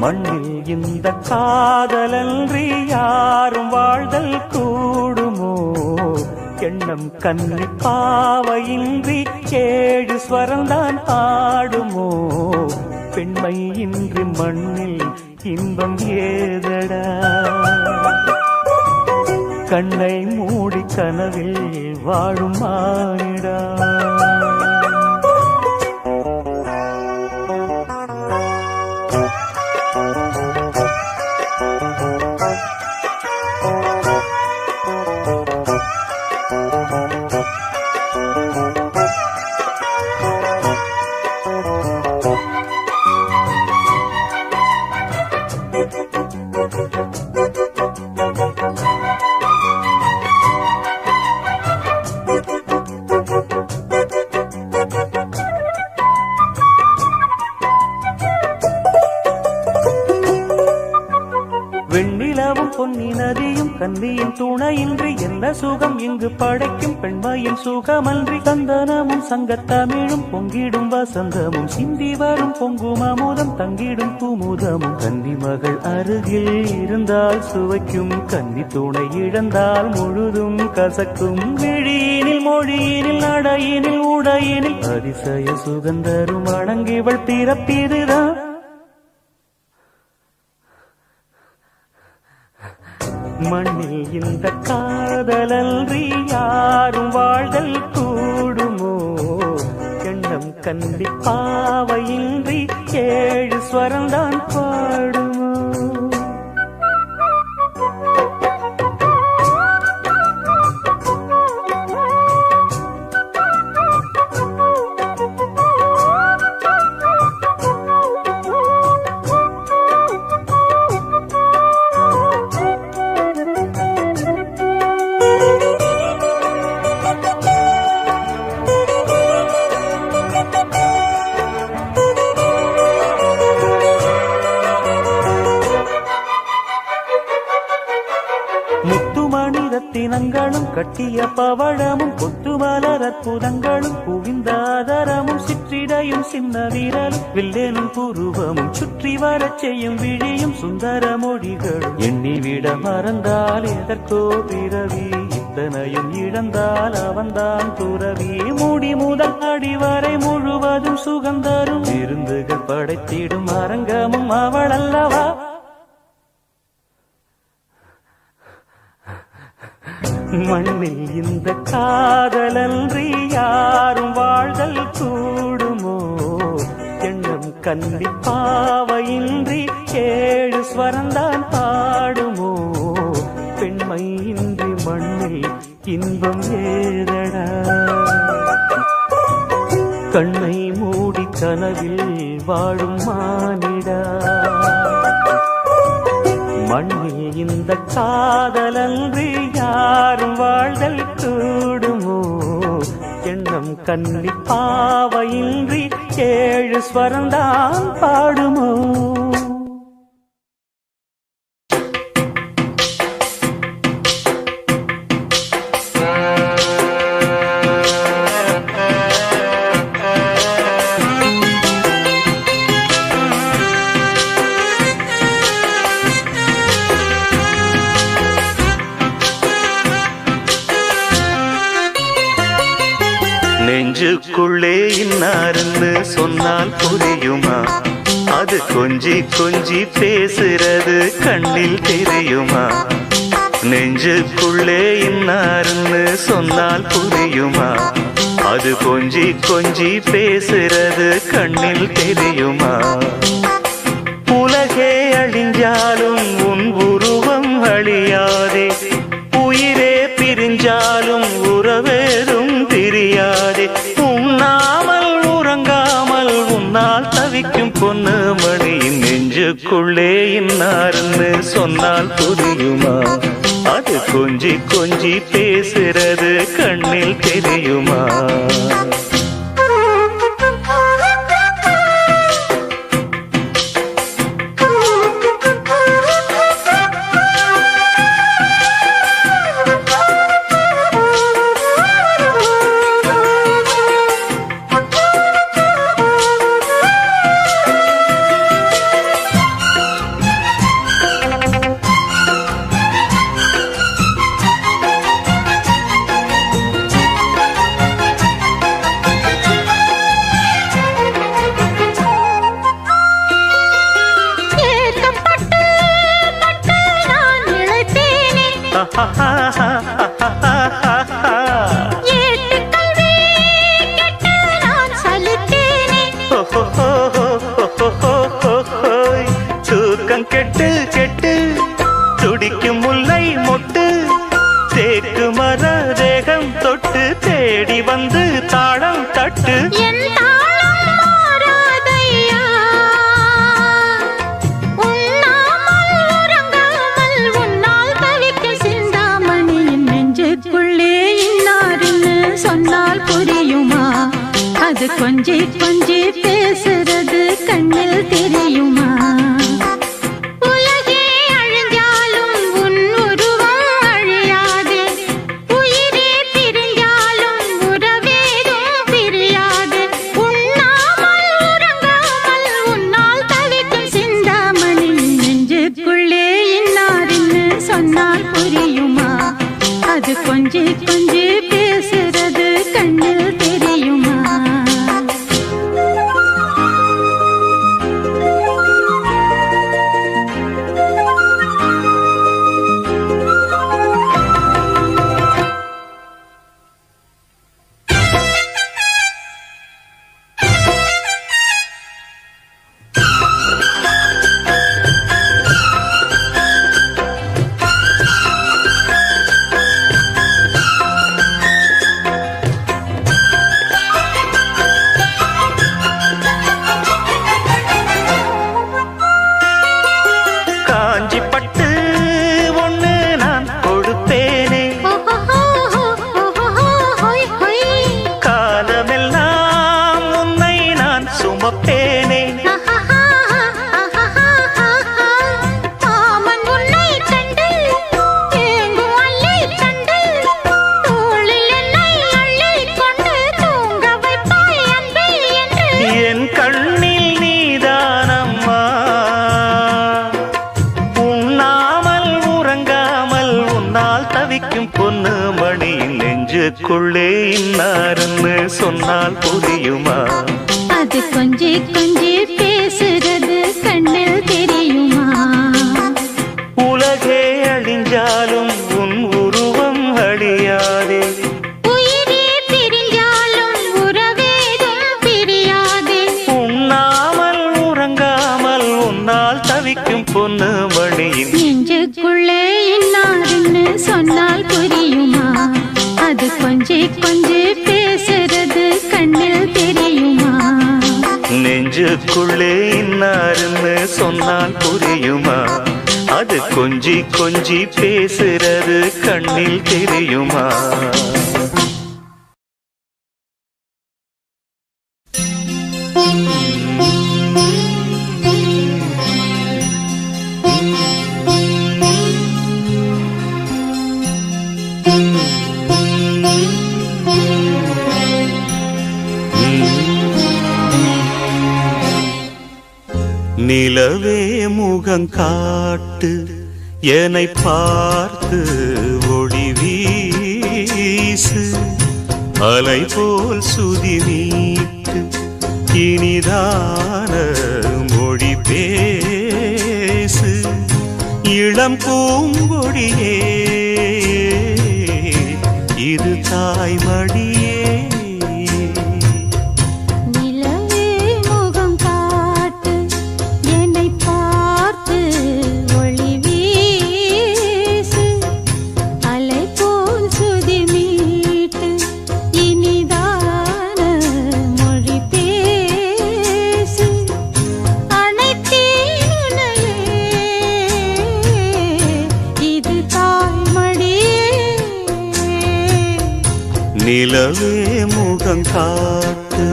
மண்ணில் இந்த காதலன்றி யாரும் வாழ்தல் கூடுமோ? எண்ணம் கண்ணி பாவையின்றி 7 ஸ்வரம்தான் ஆடுமோ? பெண்மை இன்றி மண்ணில் இன்பம் ஏதடா? கண்ணை மூடி கனவில் வாழும் மானிடா. சுகம் இங்கு படைக்கும் பெண்மையின் சுகமன்றி சந்தனமும் சங்கத்தமிழும் பொங்கிடும் வசந்தமும் சிந்தி வரும் பொங்கும் அமுதம் தங்கிடும் குமுதமும் கன்னி மகள் அருகில் இருந்தால் சுவைக்கும் கன்னி துணை இழந்தால் முழுதும் கசக்கும் விழியினில் மொழியினில் நடையினில் உடையினில் அதிசய சுகந்தரும் அடங்கிவள் பிறப்பிதுதான் மண்ணில் இந்த காதலன்றி யாரும் வாழ்தல் கூடுமோ எண்ணம் கண்டி பாவையின்றி 7 ஸ்வரம்தான் பாடுமோ ரத்தினங்களும் கட்டிய பவழமும் கொத்து மலர் அற்புதங்களும் குவிந்தாதரமும் சிற்றிடையும் சின்ன வீரலும் வில்லேனும் புருவமும் சுற்றி வரச் செய்யும் விழியும் சுந்தர மொழிகளும் எண்ணிவிட மறந்தால் எதற்கோ பிறவி இத்தனையும் இழந்தால் அவன்தான் துறவி மூடி முதல் அடிவரை முழுவதும் சுகந்தரும் விருந்துகள் படைத்திடும் அரங்கமும் அவள் அல்லவா மண்ணில் இந்த காதலன்றி யாரும் வாழ்தல் கூடுமோ எண்ணம் கண்டி பாவையின்றி 7 ஸ்வரந்தான் பாடுமோ பெண்மை இன்றி மண்ணில் இன்பம் ஏதடா கண்ணை மூடி கனவில் வாழும் மானிடா மண்ணில் இந்த காதலன்றி யாரும் வாழ்தல் கூடுமோ எண்ணம் கண்ணி பாவையின்றி 7 ஸ்வரந்தான் பாடுமோ நெஞ்சுக்குள்ளே இன்னாருன்னு சொன்னால் புரியுமா அது கொஞ்சி கொஞ்சி பேசுறது கண்ணில் தெரியுமா நெஞ்சுக்குள்ளே இன்னாருன்னு சொன்னால் புரியுமா அது கொஞ்சி கொஞ்சி பேசுறது கண்ணில் தெரியுமா உலகே அழிஞ்சாலும் உன் உருவம் அழியாதே உயிரே பிரிஞ்சாலும் உறவேறும் பிரியாதே உண்ணாமல் உறங்காமல் உன்னால் தவிக்கும் பொண்ணு மணியின் நெஞ்சுக்குள்ளே இன்னாருன்னு சொன்னால் புரியுமா அது கொஞ்சி கொஞ்சி பேசுறது கண்ணில் தெரியுமா தூக்கம் கெட்டு கெட்டு துடிக்கும் முல்லை மொட்டு தேக்கு மர தேகம் தொட்டு தேடி வந்து தாளம் தட்டு அது கொஞ்சி கொஞ்சி பேசுறது கண்ணில் தெரியுமா உலகே அழிஞ்சாலும் உன் உருவம் அழியாதே கொஞ்சி கொஞ்சி பேசுறது கண்ணில் தெரியுமா? பொண்ணு மணி நெஞ்சுக்குள்ளே இன்னாருன்னு சொன்னால் புரியுமா? அது கொஞ்சி கொஞ்சி பேசுறது கண்ணில் தெரியுமா? உலகே அழிஞ்சாலும் உன் உருவம் அழியாதே, உயிரே பிரிஞ்சாலும் உறவேதும் பிரியாதே. உண்ணாமல் உறங்காமல் உன்னால் தவிக்கும் பொண்ணு மணியின் நெஞ்சுக்குள்ளே இன்னாருன்னு சொன்னால் புரியுமா? அது கொஞ்சி கொஞ்சி பேசுறது கண்ணில் தெரியுமா? நெஞ்சுக்குள்ளே இன்னாருன்னு சொன்னால் புரியுமா? அது கொஞ்சி கொஞ்சி பேசுறது கண்ணில் தெரியுமா? நிலவே முகம் காட்டு என்னை பார்த்து ஒளி வீசு, அலை போல் சுதி நீட்டு இனிதான மொழி பேசு. இளம் பூங்கொடியே இது தாய்மடியே, நிலவே முகம் காட்டு.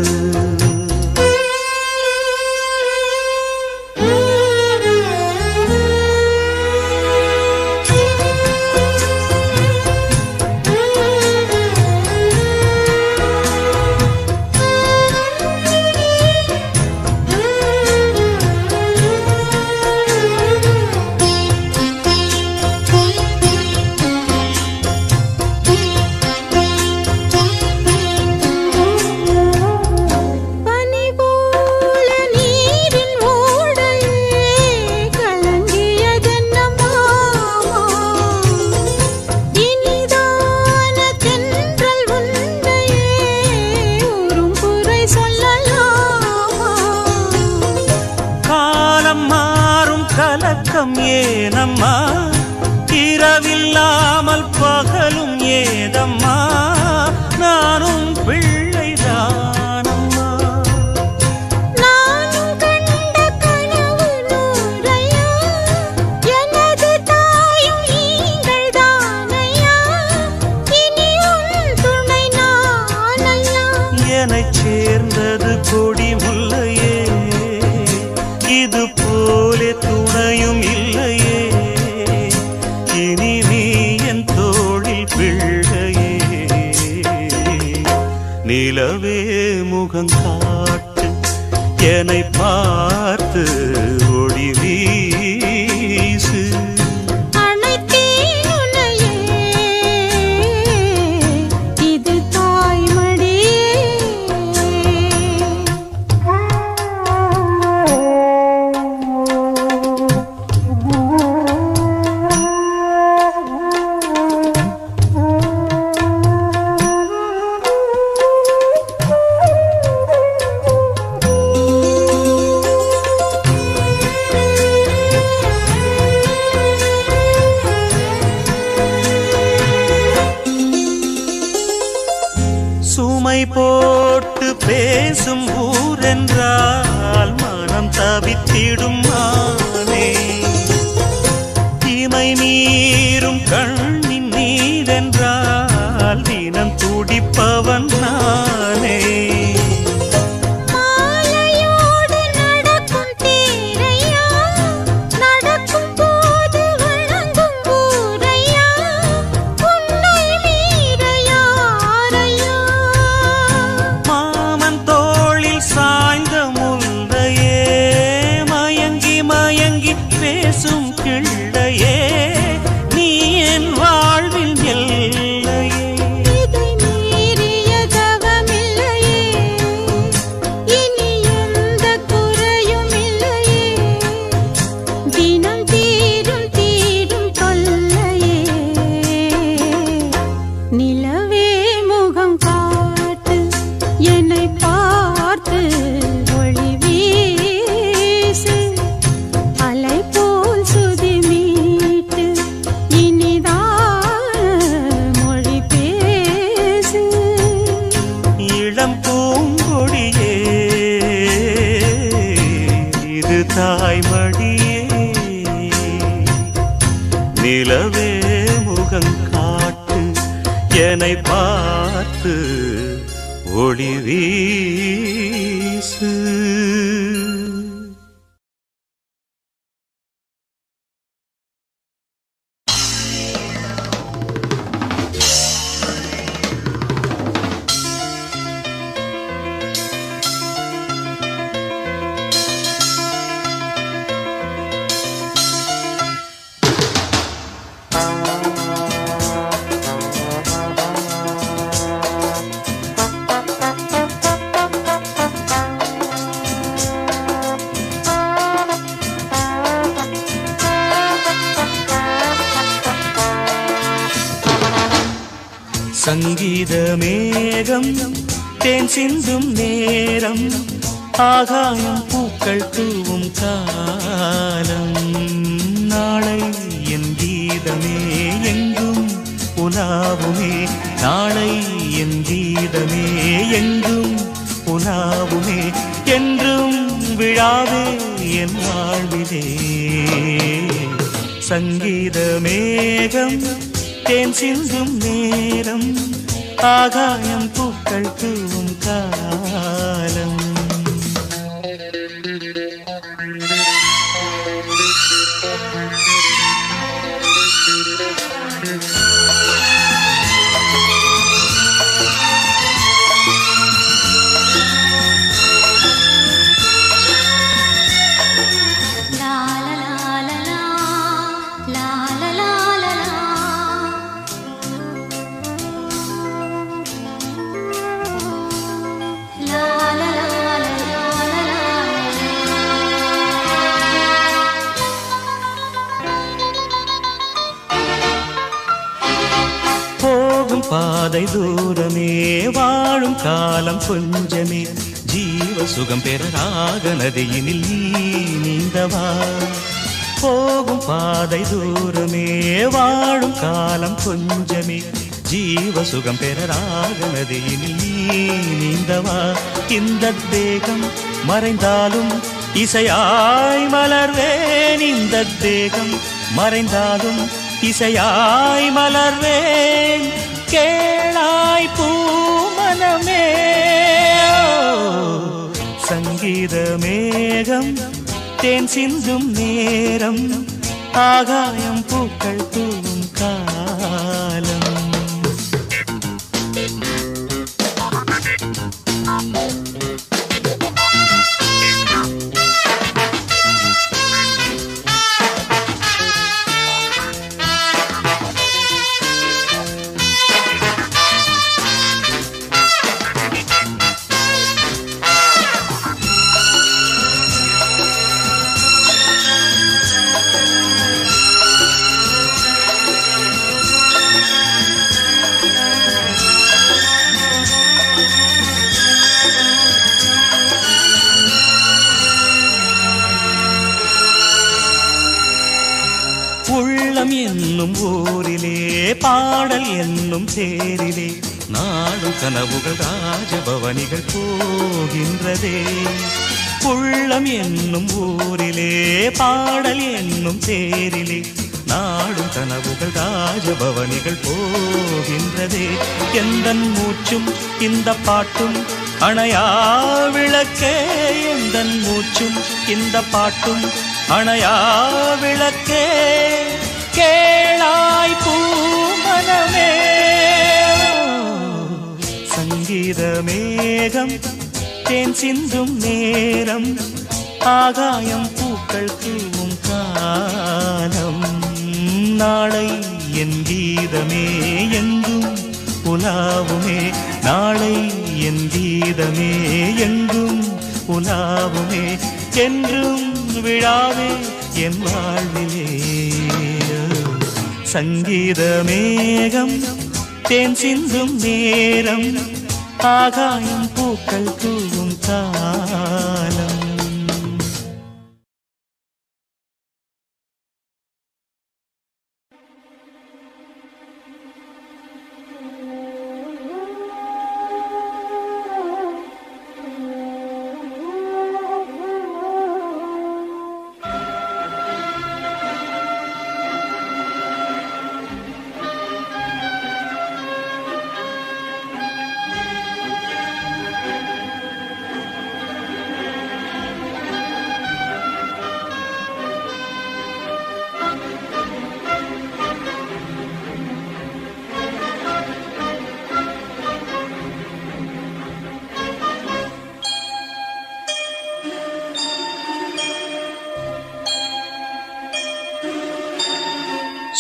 ஏனம்மா இரவில்லாமல் பகலும் ஏதம்மா, நானும் பிள்ளைதானம்மா. நானும் கண்ட கனவு நூறையா, எனது தாயும் நீங்கள் தானையா, இனி உன் துணை நானல்லா. என்னைச் சேர்ந்தது கொடி முல்லையே, இது போலே துணையும் இல்லையே, இனி நீ என் தோளில் பிள்ளையே. நிலவே முகம் காட்டு என்னை பார்த்து ஒளி வீசு, அனைத்தேன் உன்னையே ஊமை போட்டு பேசும் ஊரென்றால் மனம் தவித்திடும் மானே. இமை மீறும் கண்ணின் நீரென்றால் தினம் துடிப்பவன் நானே. மாலையோடு நடக்கும் தேரையா, நடக்கும் போது வணங்கும் ஊரையா, உன்னை மீற யாரையா? மாமன் தோளில் சாய்ந்த முல்லையே, மயங்கி மயங்கி பேசும் கிள்ளையே, நீ என் வாழ்வில் எல்லையே. இதை மீறிய தவமில்லையே, இனி எந்த குறையும் இல்லையே, தினம் தீரும் தீரும் தொல்லையே. நிலவே முகம் காட்டு, என்னை பார்த்து ஒளி வீசு, அலை போல் சுதி மீட்டு இனிதான மொழி பேசு. இளம் பூங்கொடியே, இது தாய்மடியே. நிலவே முகம் காட்டு, என்னை பார்த்து ஒளி வீசு. சங்கீத மேகம் தேன் சிந்தும் நேரம், ஆகாயம் பூக்கள் தூவும் காலம். நாளை என் கீதமே எங்கும் உலாவுமே, நாளை என் கீதமே எங்கும் உலாவுமே, என்றும் விழாவே என் வாழ்விலே. சங்கீத மேகம் தேன் சிந்தும் நேரம், ஆகாயம் பூக்கள் தூவும் காலம். பாதை தூரமே, வாழும் காலம் கொஞ்சமே, ஜீவ சுகம் பெற ராக நதியினில் நீ நீந்தவா. போகும் பாதை தூரமே, வாழும் காலம் கொஞ்சமே, ஜீவ சுகம் பெற ராக நதியினில் நீ நீந்தவா. இந்த தேகம் மறைந்தாலும் இசையாய் மலர்வேன், இந்த தேகம் மறைந்தாலும் இசையாய் மலர்வேன். கேளாய் பூமனமே, சங்கீத மேகம் தேன் சிந்தும் நேரம், ஆகாயம் பூக்கள் தூவும் காலம். உள்ளம் என்னும் ஊரிலே, பாடல் என்னும் தேரிலே, நாடும் கனவுகள் ராஜபவனிகள் போகின்றதே. உள்ளம் என்னும் ஊரிலே பாடல் என்னும் தேரிலே நாடும் கனவுகள் ராஜபவனிகள் போகின்றதே. எந்தன் மூச்சும் இந்த பாட்டும் அணையா விளக்கே, எந்தன் மூச்சும் இந்த பாட்டும் அணையா விளக்கே. கேளாய் பூமனமே சங்கீத மேகம் தேன் சிந்தும் நேரம், ஆகாயம் பூக்கள் தூவும் காலம். நாளை என் கீதமே எங்கும் உலாவுமே, நாளை என் கீதமே எங்கும் உலாவுமே. என்றும் விழாவே என் வாழ்விலே. சங்கீத மேகம் தேன் சிந்தும் நேரம், ஆகாயம் பூக்கள் தூவும் காலம்.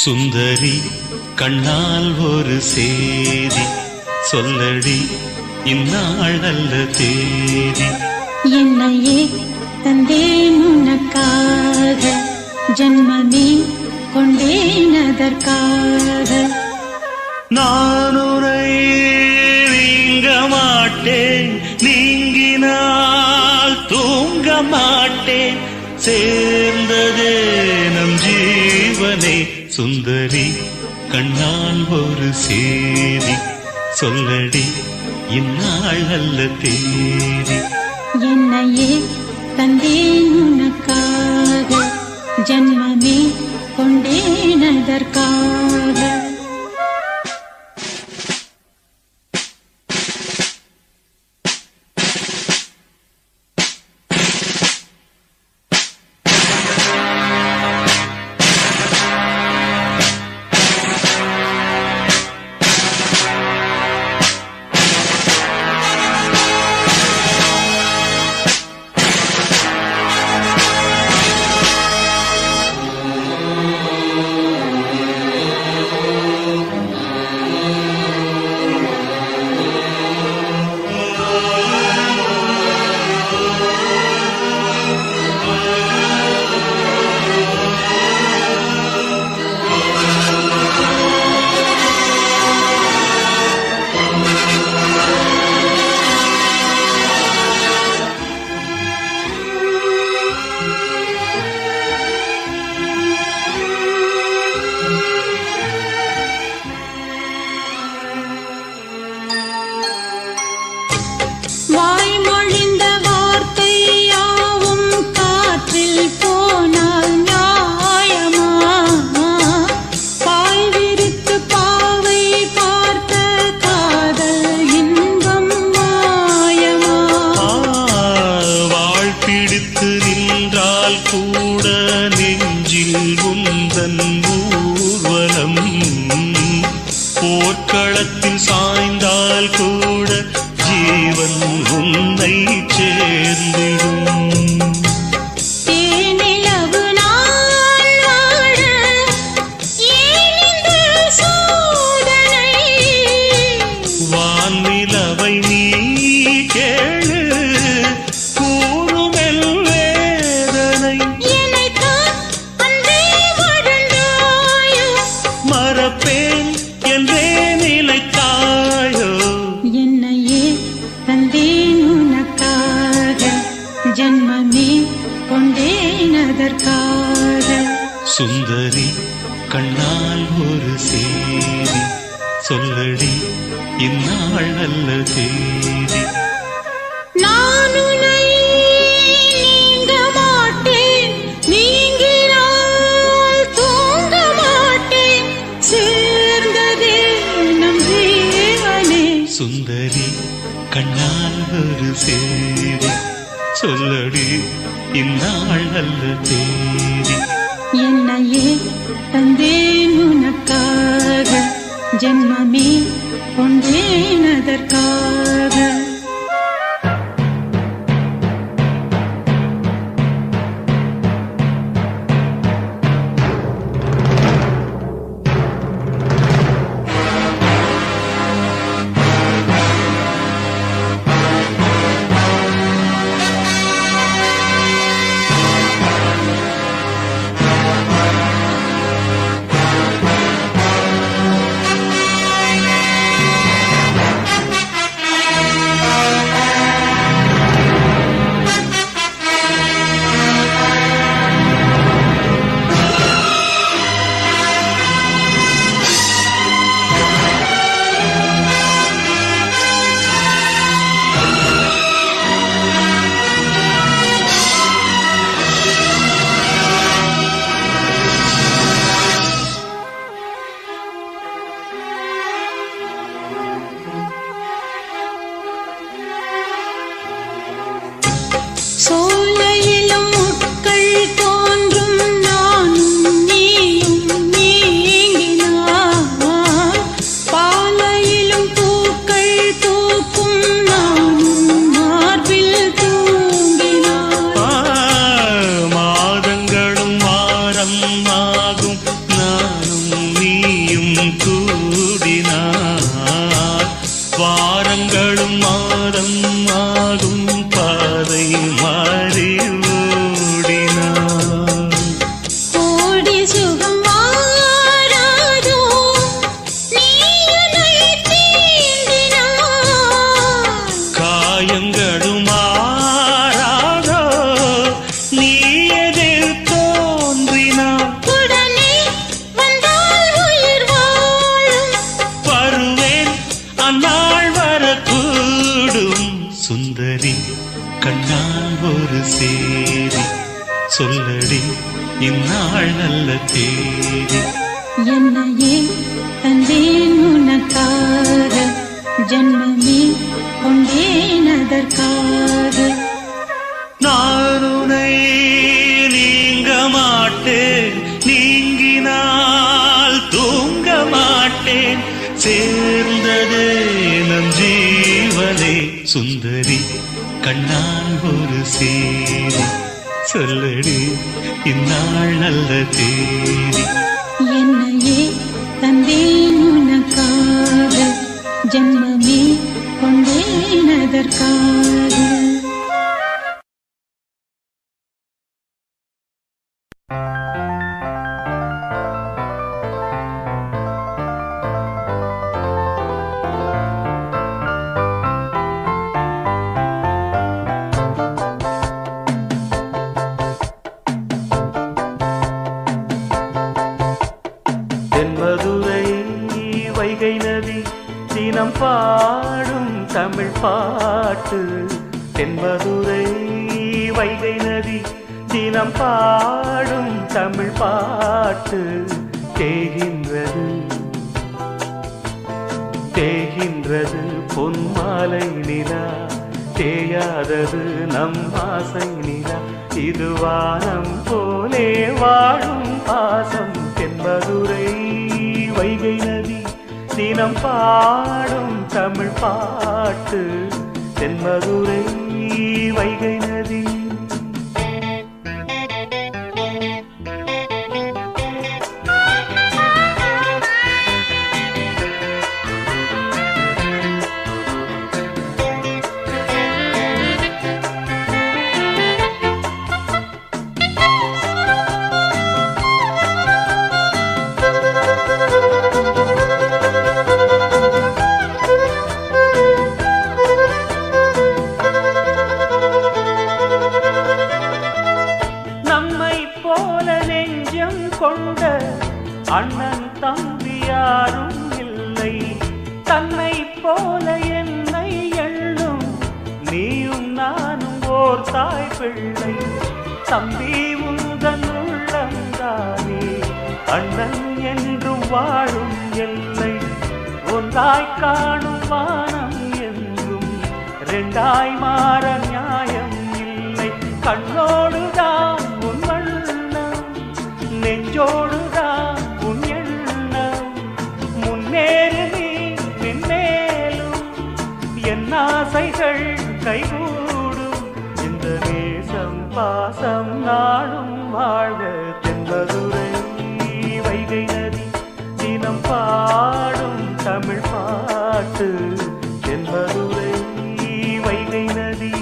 சுந்தரி கண்ணால் ஒரு சேதி சொல்லடி, இந்நாள் நல்ல தேதி. என்னையே தந்தேன் உனக்காக, ஜன்மமே கொண்டேன் அதற்காக. நான் உரை நீங்க மாட்டேன், நீங்கினால் தூங்க மாட்டேன். சேர்ந்ததே நம் ஜீவனே. சுந்தரி கண்ணால் ஒரு சேதி சொல்லடி, இந்நாள் நல்ல தேதி. என்னையே தந்தேன் உனக்காக, ஜன்மமே கொண்டேன் அதற்காக. போர்க்களத்தில் சாய்ந்தால் கூட ஜீவன் உன்னை சேர்ந்திடும். வான்நிலவை நீ கேளு கூறுமெல் வேதனை மறப்பேன் என்றே நிலைத்தாயோ. என்னையே தந்தேன் உனக்காக இந்நாள் நல்ல தேதி. நான் உன்னை நீங்க மாட்டேன், நீங்கினால் தூங்க மாட்டேன், சேர்ந்ததே நம் ஜீவனே. சுந்தரி கண்ணால் ஒரு சேதி, சொல்லடி இந்நாள் நல்ல தேதி. என்னையே தந்தேன் உனக்காக, ஜென்மமே கொண்டேன் அதற்காக. சோலையிலும் முட்கள் தோன்றும், நானும் நீயும் நீங்கினார். பாலையிலும் பூக்கள் தூக்கும், நானும் மார்பில் தூங்கினார். மாதங்களும் வாரம் ஆகும், நானும் நீயும் கூடினார். வாரங்களும் மாதம் ஆகும், பாதை மாறி ஓடினார். கோடி சுகம் மாறாதோ, நீ என்னை தீண்டினார். காயங்களும் மாறாதோ, நீ எதிர் தோன்றினார். உடனே வந்தால் உயிர் வாழும், வருவேன் அந்நாள் வரக்கூடும். சுந்தரி கண்ணால் ஒரு சேதி, சொல்லடி இந்நாள் நல்ல தேதி. என்னையே தந்தேன் உனக்காக, ஜென்மமே கொண்டேன் அதற்காக. நான் உன்னை நீங்க மாட்டேன், நீங்கினால் தூங்க மாட்டேன், சேர்ந்ததே நம் ஜீவனே. சுந்தரி கண்ணால் ஒரு சேதி, சொல்லடி இந்நாள் நல்ல தேதி. என்னையே தந்தேன் உனக்காக, ஜென்மமே கொண்டேன் அதற்காக. தென்மதுரை வைகை நதி தினம் பாடும் தமிழ் பாட்டு. தென்மதுரை வைகை நதி தினம் பாடும் தமிழ் பாட்டு. தேகின்றது தேகின்றது பொன்மாலை நிலா, தேயாதது நம் ஆசை நிலா. இது வானம் போலே வாழும் பாசம். தென்மதுரை வைகை நதி தினம் பாடும் தமிழ் பாட்டு. தென்மதுரை வைகை நதி. தாய் பிள்ளை தம்பி உந்தன் உள்ளந்தானே அண்ணன் என்றும் வாழும் எல்லை ஒன்றாய் காணும் வானம் என்றும் ரெண்டாய் மாற நியாயம் இல்லை கண்ணோடுதான் உன் வண்ணம் நெஞ்சோடுதான் உன் எண்ணம் முன்னேறு நீ நின்னேலும் என் ஆசைகள் கைகூடும் இந்த நேசம் பாசம் நாடும் வாழ்க தென்பதுரை வைகை நதி தினம் பாடும் தமிழ் பாட்டு தென்பதுரை வைகை நதி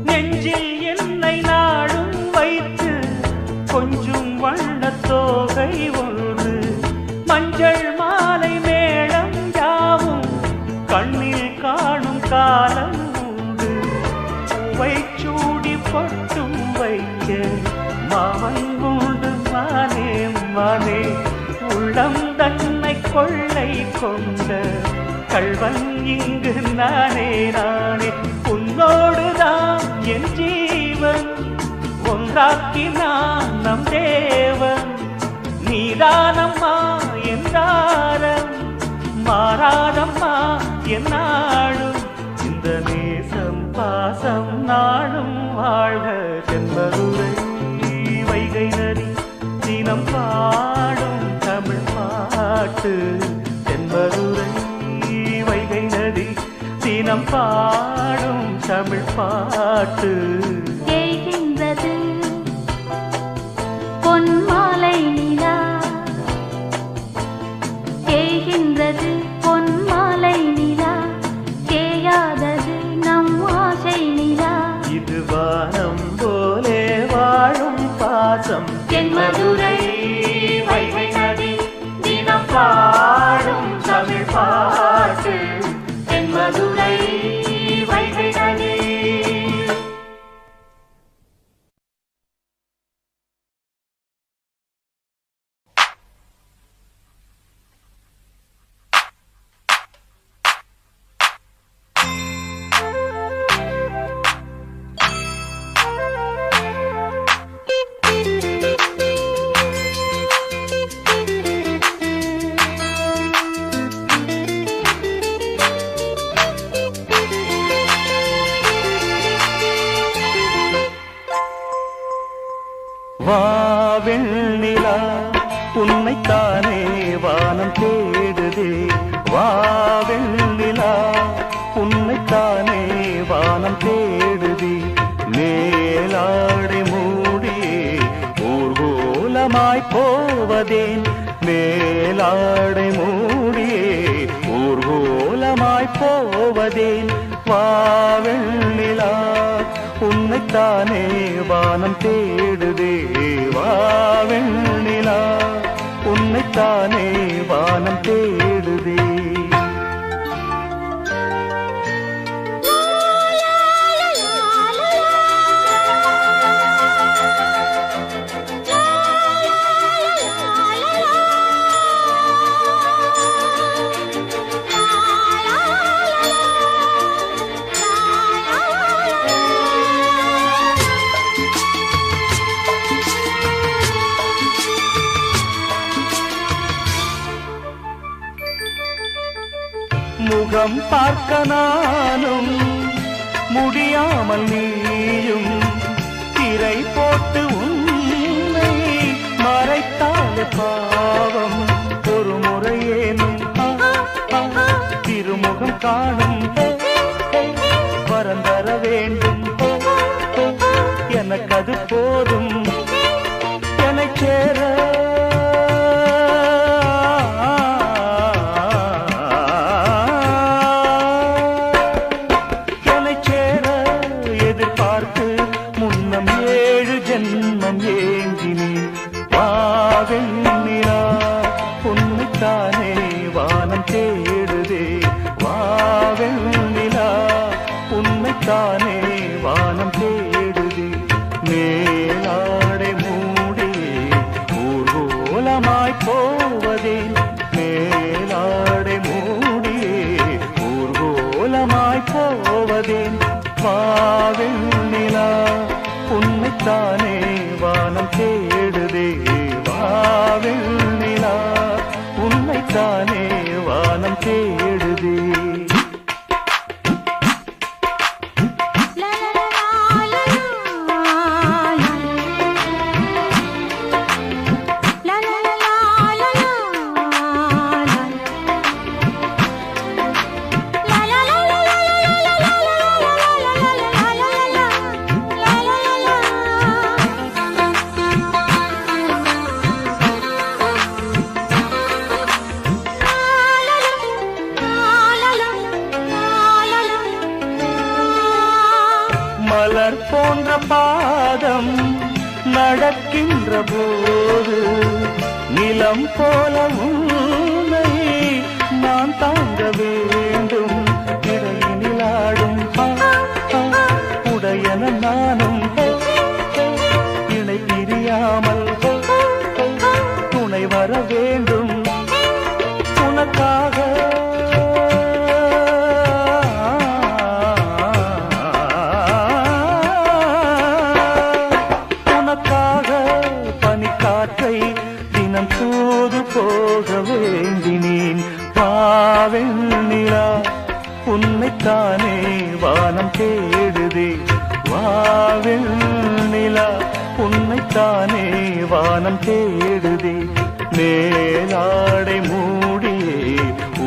நெஞ்சில் என்னை நாடும் வைத்து கொஞ்சம் வண்ணத்தோகை ஒன்று மஞ்சள் மாலை மேளம் யாவும் கண்ணில் காணும் காலம் உண்டு பூவை சூடி பொட்டும் வைக்க மாமன் உண்டு மானே மானே உள்ளம் தன்னை கொள்ளை கொண்ட கள்வன் இங்கு நானே நானே உன்னோடுதான் என் ஜீவன் ஒன்றாக்கினான் நம் தேவன் நீதானம்மா என்றாரம் மாறாதம்மா என்னாடும் இந்த நேசம் பாசம் நாடும் வாழ்க தென்பதுரை வைகை நதி தினம் பாடும் தமிழ் பாட்டு தென்பதுரை வைகை நதி தினம் பாடும் தமிழ் பாட்டு தேய்கின்றது பொன்மாலை நிலா தேய்கின்றது பொன்மாலை நிலா தேயாதது நம் ஆசை நிலா இது வானம் போலே வாழும் பாசம் தென்மதுரை வைகை நதி தினம் பாடும் தமிழ் பாட்டு தென்மதுரை வைகை நதி வாவெண்ணிலா உன்னைத்தானே வானம் தேடுதே வாவெண்ணிலா உன்னைத்தானே வானம் தேடுதே மேலாடை மூடியே ஊர்கோலமாய் போவதேன் மேலாடை மூடியே ஊர்கோலமாய் போவதேன் வாவெண்ணிலா உன்னைத்தானே வானம் தேடுதே வாவெண்ணிலா உன்னைத்தானே வானம் தேடுதே முகம் பார்க்க நானும் முடியாமல் நீயும் திரை போட்டு உன்னை மறைத்தாலே பாவம் ஒரு முறையேனும் திருமுகம் காணும் வரந்தர வேண்டும் எனக்கு அது போதும் எனச் சேர வானம் தேடுதே வாவெண்ணிலா உன்னைத்தானே வானம் தேடுதே மேலாடை மூடி ஊர்வலமாய் போவதே மேலாடை மூடி ஊர்வலமாய் போவதே வாவெண்ணிலா உன்னைத்தானே வானம் தேடுதே வாவெண்ணிலா உன்னைத்தானே வானம் தேடுதே மலர் போன்ற பாதம் நடக்கின்ற போது நிலம் போல உன்னை நான் தாங்க வேண்டும் இடையினிலாடும் உடையன நானும் இணை பிரியாமல் துணை வர வேண்டும் உனக்காக தினம் தூது போக வேண்டினேன் வாவெண்ணிலா உன்னைத்தானே வானம் தேடுதே வாவெண்ணிலா உன்னைத்தானே வானம் தேடுதே மேலாடை மூடியே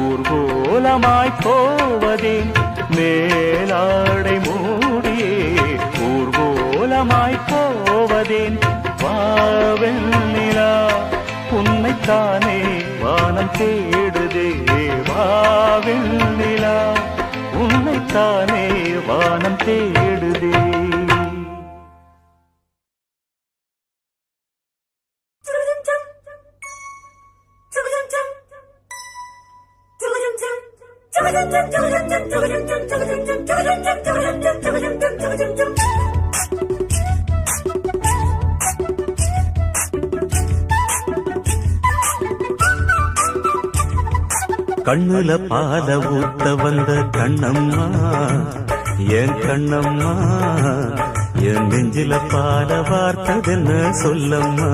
ஊர்வலமாய் போவதே மேலாடை மூடியே ஊர்வலமாய் போவதேன் வாவெண்ணிலா உன்னைத்தானே வானம் தேடுதே வாவெண்ணிலா உன்னைத்தானே வானம் தேடுதே கண்ணுல பால ஊத்த வந்த கண்ணம்மா என் கண்ணம்மா என் நெஞ்சில பால வார்த்ததென்ன சொல்லம்மா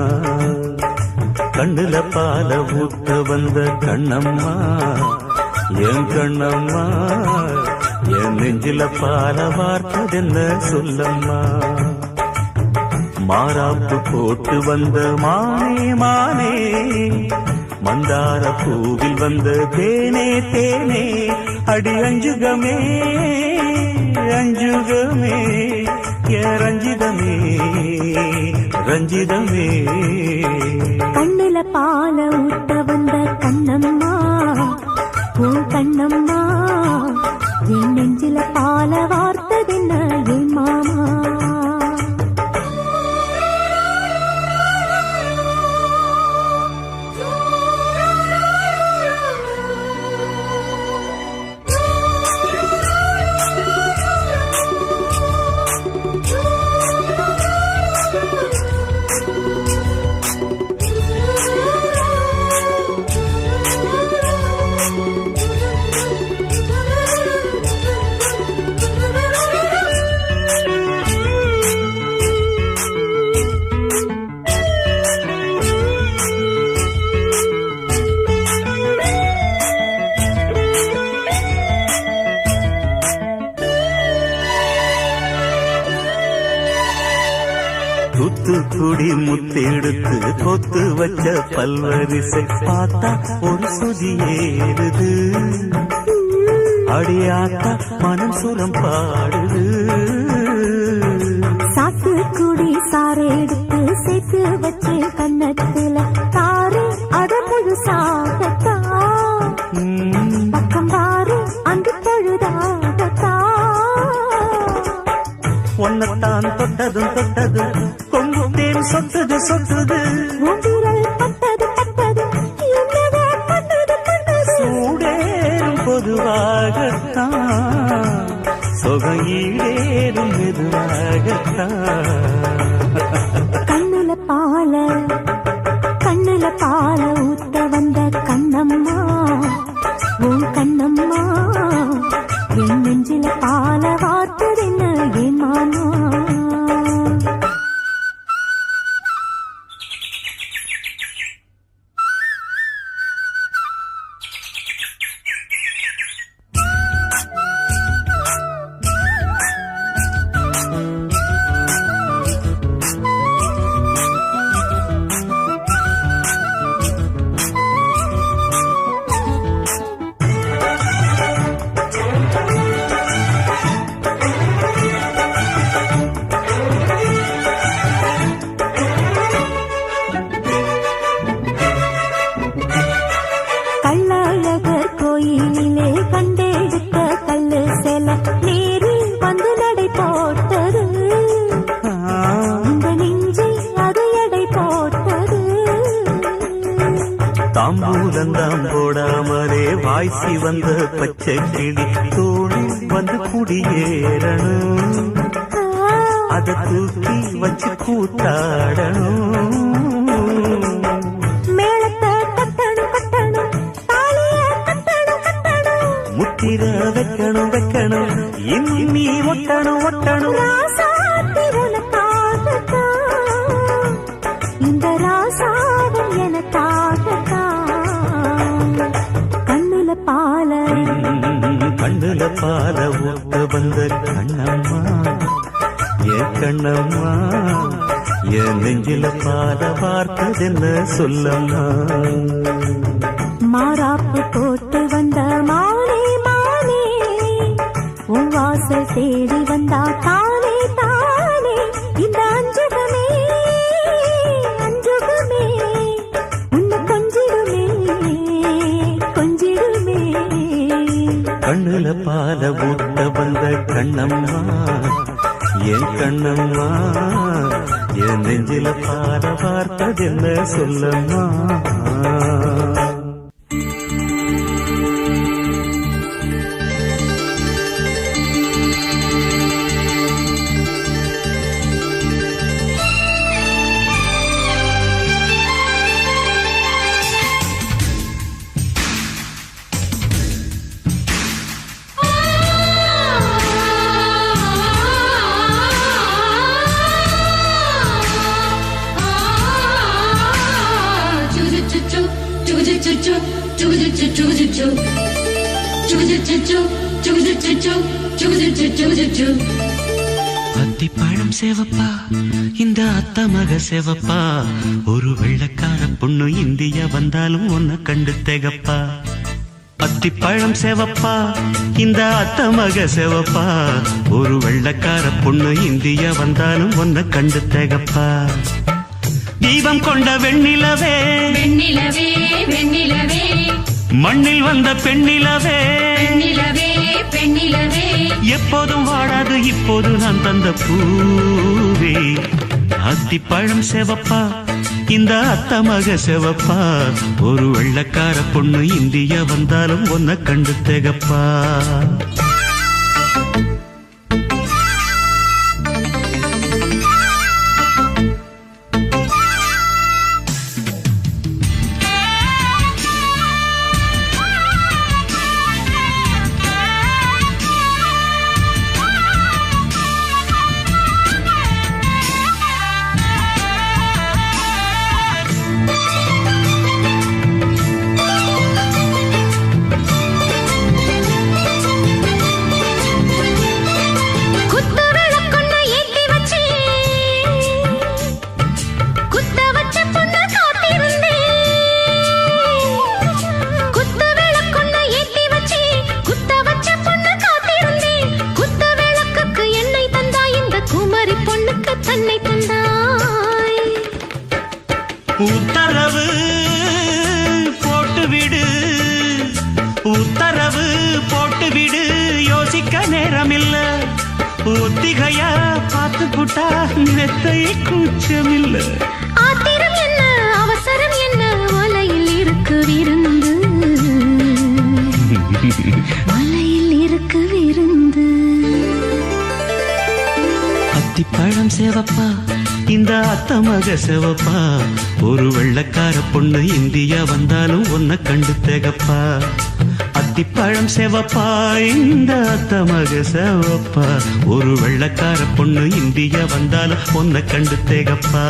கண்ணுல பால ஊத்த வந்த கண்ணம்மா என் கண்ணம்மா என் நெஞ்சில பால வார்த்ததென்ன சொல்லம்மா மாறாப்பு போட்டு வந்த மானே மானே மந்தார பூவில் வந்த தேனே தேனே அடி அஞ்சுகமே அஞ்சுகமே ரஞ்சிதமே ரஞ்சிதமே கண்ணுல பால ஊட்ட வந்த கண்ணம்மா உன் கண்ணம்மா என் நெஞ்சில பால வார்த்ததென்ன என் மாமா தூத்துக்குடி முத்தெடுத்து கொத்து வச்ச பல்வரிசை பார்த்தா ஒரு சுதி ஏறுது அடியாத்தா மனம் சுரம் பாடுது சாத்துக்குடி சாரை எடுத்து சேர்த்து வச்சு கண்ணத்துல தாரு அத முழுசாகத்தா பக்கம் பாரு அந்த பொழுதாகத்தா ஒன்னத்தான் தொட்டதும் தொட்டது கொங்கு தேன் சொட்டுது சொட்டுது பட்டது பட்டது என்னவோ பண்ணது பண்ணது சூடே பொதுவாகத்தான் சுகம் ஈடேறும் மெதுவாகத்தான். கண்ணுல பால ஊத்த வந்த கண்ணம்மா உன் கண்ணம்மா என் நெஞ்சில பால வார்த்ததென்ன என் மாமா. கள்ளழகர் கோயிலிலே கண்டெடுத்த கல்லு செல நேரில் வந்து நடை போட்டது இந்த நெஞ்சை அது எடை போட்டது. தாம்பூலந்தாம் போடாமலே வாய்ச்சி வந்த பச்சை கிளி தோழி வந்து குடியேறணும், அதை தூக்கி வச்சு கூத்தாடணும். முத்திர வைக்கணும் வைக்கணும் இன்னி ஒட்டணும் ஒட்டணும். இந்த ராசாவும் எனக்காகத்தான். கண்ணுல பால ஊத்த வந்த கண்ணம்மா என் கண்ணம்மா என் நெஞ்சில பால பார்த்ததென்ன சொல்லம்மா. மாறாப்பு போட்டு வந்த மானே மானே உன் வாசல் தேடி வந்தா தானே தானே இந்த அஞ்சுகமே அஞ்சுகமே உன்னை கொஞ்சிடுமே கொஞ்சிடுமே. கண்ணுல பால ஊத்த வந்த கண்ணம்மா என் கண்ணம்மா என் நெஞ்சில பால பார்த்ததென்ன சொல்லம்மா. அத்திப்பழம் சேவப்பா இந்த அத்த மக சேவப்பா ஒரு வெள்ளக்கார பொண்ணு இந்தியா வந்தாலும் உன்னை கண்டு திகப்பா. அத்திப்பழம் சேவப்பா இந்த அத்த மக சேவப்பா ஒரு வெள்ளக்கார பொண்ணு இந்தியா வந்தாலும் உன்னை கண்டு திகப்பா. தீபம் கொண்ட வெண்ணிலவே வெண்ணிலவே வெண்ணிலவே மண்ணில் வந்த பெண்ணிலவே பெண்ணிலவே பெண்ணிலவே எப்போதும் வாடாது இப்போது நான் தந்த பூவே. அத்திப்பழம் சேவப்பா இந்த அத்த மக சேவப்பா ஒரு வெள்ளக்கார பொண்ணு இந்தியா வந்தாலும் உன்னை கண்டு திகப்பா. உத்தரவு போட்டுவிடு உத்தரவு போட்டுவிடு யோசிக்க நேரமில்ல. ஒத்திகையா பார்த்து புட்டா மெத்தை கூச்சமில்ல. ஆத்திரம் என்ன அவசரம் என்ன வலையில் இருக்கு விருந்து மலையில் இருக்கு விருந்து. அத்திப்பழம் சேவப்பா இந்த அத்தமக சேவப்பா, ஒரு வெள்ளக்கார பொண்ணு இந்தியா வந்தாலும் ஒன்ன கண்டு தேகப்பா. அத்திப்பழம் சேவப்பா இந்த அத்தமக சேவப்பா, ஒரு வெள்ளக்கார பொண்ணு இந்தியா வந்தாலும் ஒன்ன கண்டு தேகப்பா.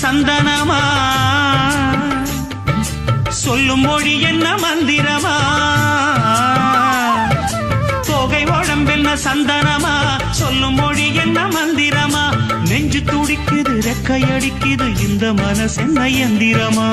சந்தனமா சொல்லும் மொழி என்ன மந்திரமா, தோகை உடம்பென்ன சந்தனமா சொல்லும் மொழி என்ன மந்திரமா, நெஞ்சு துடிக்குது ரெக்கையடிக்குது இந்த மனசு என்ன எந்திரமா.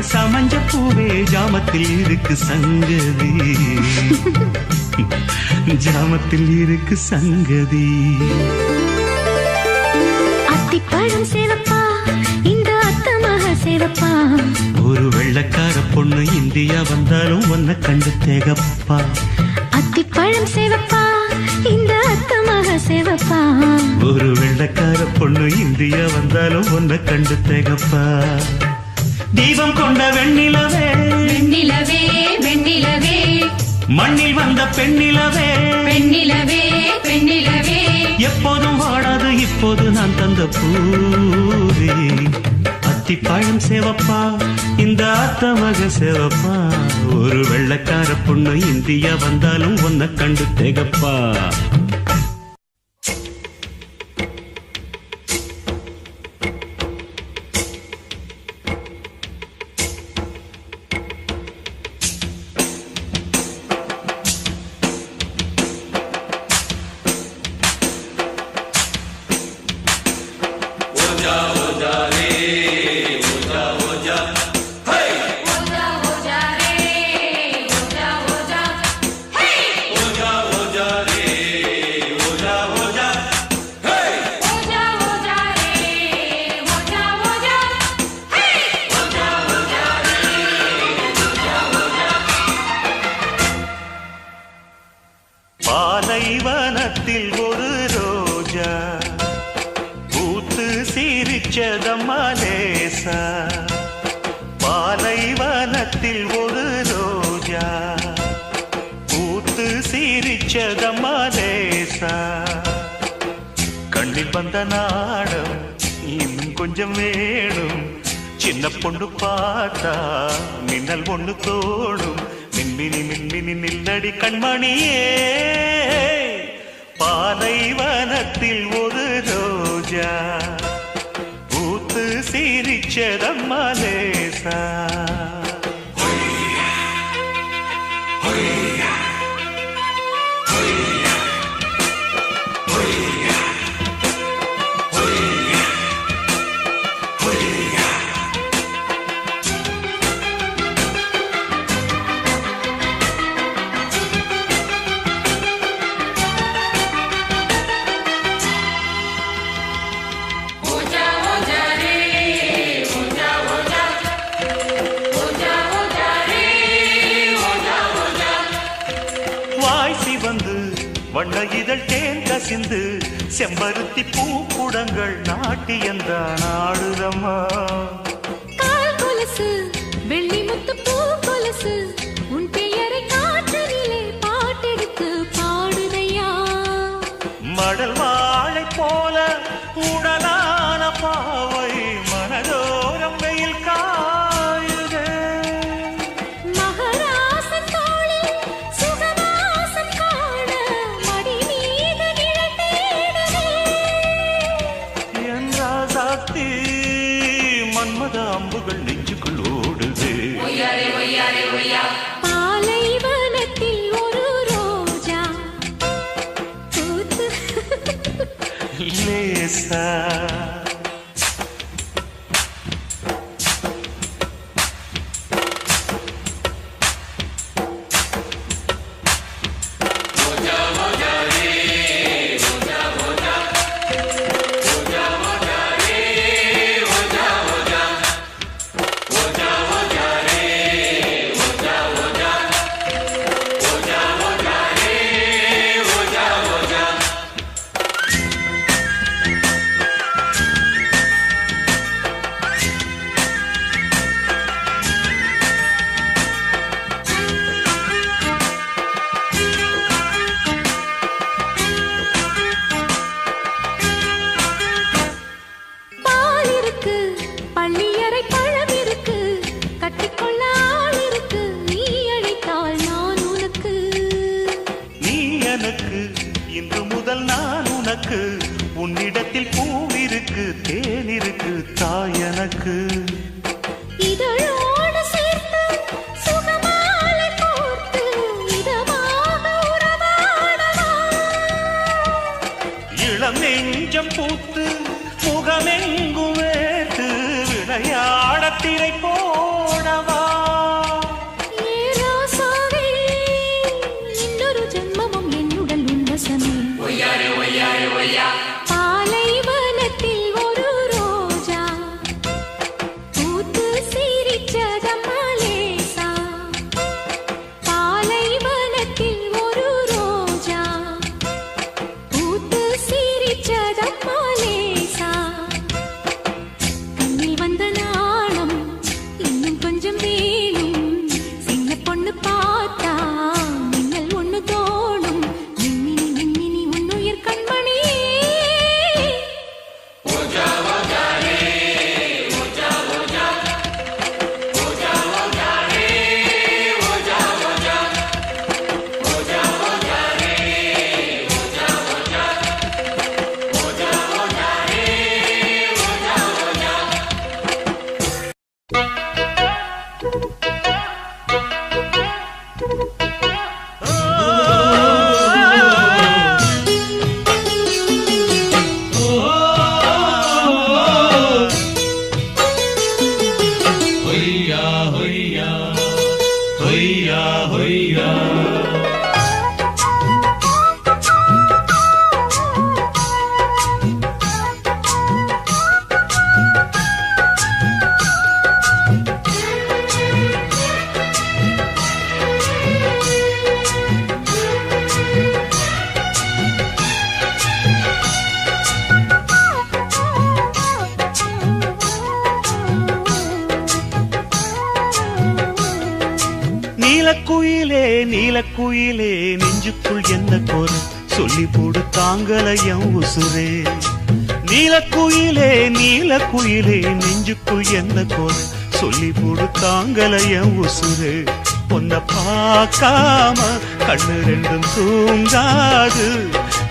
சமஞ்ச பூவே ஜாமத்தில் இருக்கு சங்கதி, ஜாமத்தில் இருக்கு சங்கதி. அத்திப்பழம் சேவப்பா இந்த அத்தமக சேவப்பா, ஒரு வெள்ளக்கார பொண்ணு இந்தியா வந்தாலும் ஒன்ன கண்டு தேகப்பா. அத்திப்பழம் சேவப்பா இந்த அத்தமக சேவப்பா, ஒரு வெள்ளக்கார பொண்ணு இந்தியா வந்தாலும் ஒன்ன கண்டு தேகப்பா. தீபம் கொண்ட வெண்ணிலவே வெண்ணிலவே வெண்ணிலவே, மண்ணில் வந்த பெண்ணிலவே பெண்ணிலவே பெண்ணிலவே, எப்போதும் வாடாது இப்போது நான் தந்த பூவே. அத்திப்பழம் சேவப்பா இந்த அத்தமக சேவப்பா, ஒரு வெள்ளக்கார பொண்ணு இந்தியா வந்தாலும் ஒன்ன கண்டு தேகப்பா. பாலைவனத்தில் ஒரு ரோஜா பூத்து சிரிச்சதம்மா லேசா, பாலைவனத்தில் ஒரு ரோஜா பூத்து சிரிச்சதம்மா லேசா, கண்ணில் வந்த நாடம் இன்னும் கொஞ்சம் வேணும், சின்ன பொண்ணு பார்த்தா மின்னல் ஒண்ணு தோடும், மின்மினி மின்மினி நில்லடி கண்மணியே. பாலைவனத்தில் ஒரு ரோஜா பூத்து சிரிச்சதம்மா லேசா. வண்ண இதழ் தேன் கசிந்து செம்பருத்தி பூக்குடங்கள் நாட்டியந்தான் ஆடுதம்மா. கால் கொலுசு வெள்ளி முத்து பூ கொலுசு உன் பெயரை காற்றினிலே பாட்டெடுத்து பாடுதையா. மடல் வாழை போல உடலான பாவை மனதோரம் வெயில் காயுதே. மகராசன் தோளில் சுகவாசம் காண மடி மீது நிழல் தேடுதே. பாம்புகள் நெஞ்சுக்குள் ஓடுது. பாலைவனத்தில் ஒரு ரோஜா பூத்து லேசா பால் இருக்கு, பள்ளியறை பழம் இருக்கு, கட்டிக்கொள்ள ஆள் இருக்கு, நீ அழைத்தால் நான் உனக்கு. நீ எனக்கு இன்று முதல் நான் உனக்கு. உன்னிடத்தில் பூவிருக்கு தேனிருக்கு தாய் எனக்கு. இதழோடு சேர்த்து சுகமாலை கோர்த்து இதமாக உறவாடவா. இளம் நெஞ்சம் பூத்து முகமெங்கும் வேட்டு விளையாட திரை போடவா. ஏ ராசாவே, இன்னொரு ஜென்மமும் என்னுடன் உன்வசமே. பாலைவனத்தில் ஒரு ரோஜா பூத்து சிரிச்சதம்மா லேசா. பாலைவனத்தில் ஒரு ரோஜா பூத்து சிரிச்சதம்மா லேசா. கண்ணில் வந்த நாணம் இன்னும் கொஞ்சம் வேணும். சின்ன பொண்ணு பார்த்தா மின்னல் ஒண்ணு தோணும். மின்மினி மின்மினி உன்னுயிர் கண்மணி. நீலக்குயிலே நீலக்குயிலே நெஞ்சுக்குள் என்ன குறை சொல்லி போடு தாங்கலையம் உசுரே. நீலக்குயிலே நீலக்குயிலே நெஞ்சுக்குள் என்ன குறை சொல்லி போடு தாங்கலையம் உசுரே. பொன்ன பார்க்காம கண்ணு ரெண்டும் தூங்காது.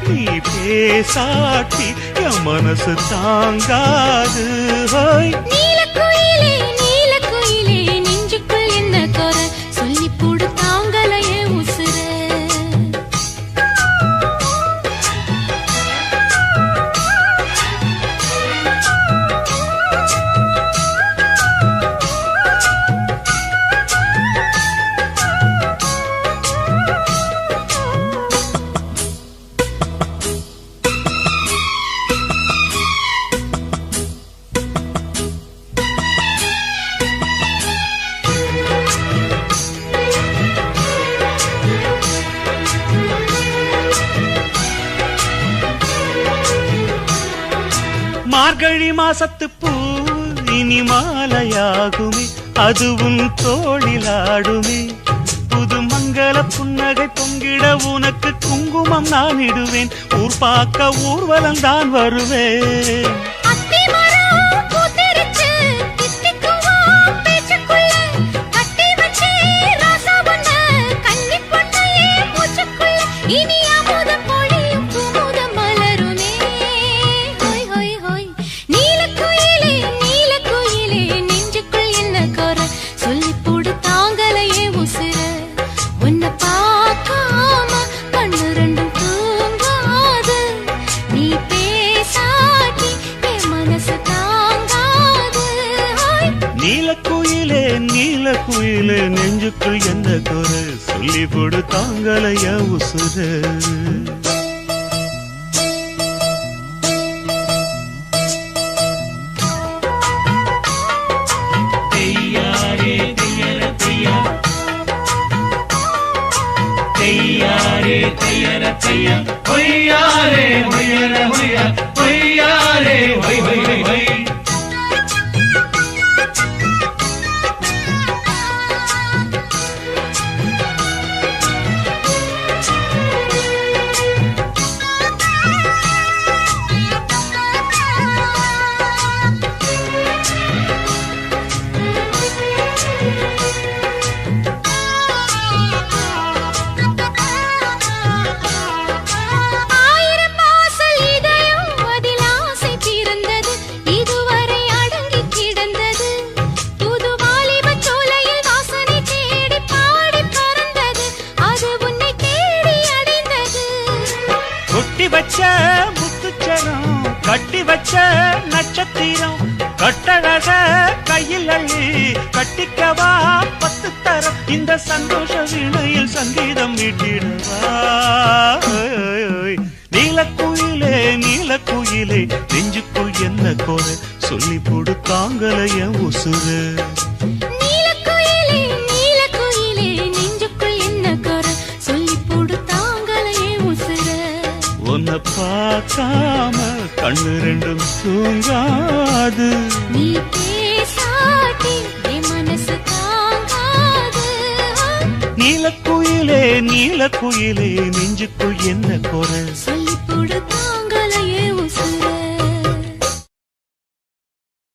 நீ பேசாட்டி என் மனசு தாங்காது. ஹோய் நீலக்குயிலே நீலக்குயிலே நெஞ்சுக்குள் என்ன குறை சொல்லி போடு தாங்கலையே உசுர. மார்கழி மாசத்து பூ இனி மாலையாகுமே, அதுவும் தோளிலாடுமே. புது மங்கள புன்னகை பொங்கிட உனக்கு குங்குமம் நான் இடுவேன். ஊர் பார்க்க ஊர்வலம் தான் வருவேன். நீலக்குயிலே நீலக்குயிலே நெஞ்சுக்குள் நெஞ்சுக்குள் என்ன குறை சொல்லி போடு தாங்கலையா உசுர வச்ச முத்துச்சரம் கட்டி வச்ச நட்சத்திரம் கட்டழக கையில் அள்ளி கட்டிக்கவா 10 தரம் இந்த சந்தோஷ வீணையில் சங்கீதம் மீட்டிடவா நீலக்குயிலே நீலக்குயிலே நெஞ்சுக்குள் என்ன கோர சொல்லி போடு தாங்கலைய உசுறு உன்னை பார்க்காம கண்ணு ரெண்டும் தூங்காது நீ பேசாட்டி என் மனசு தாங்காது நீலக்குயிலே நீலக்குயிலே நெஞ்சுக்குள் என்ன குறை சொல்லி போடு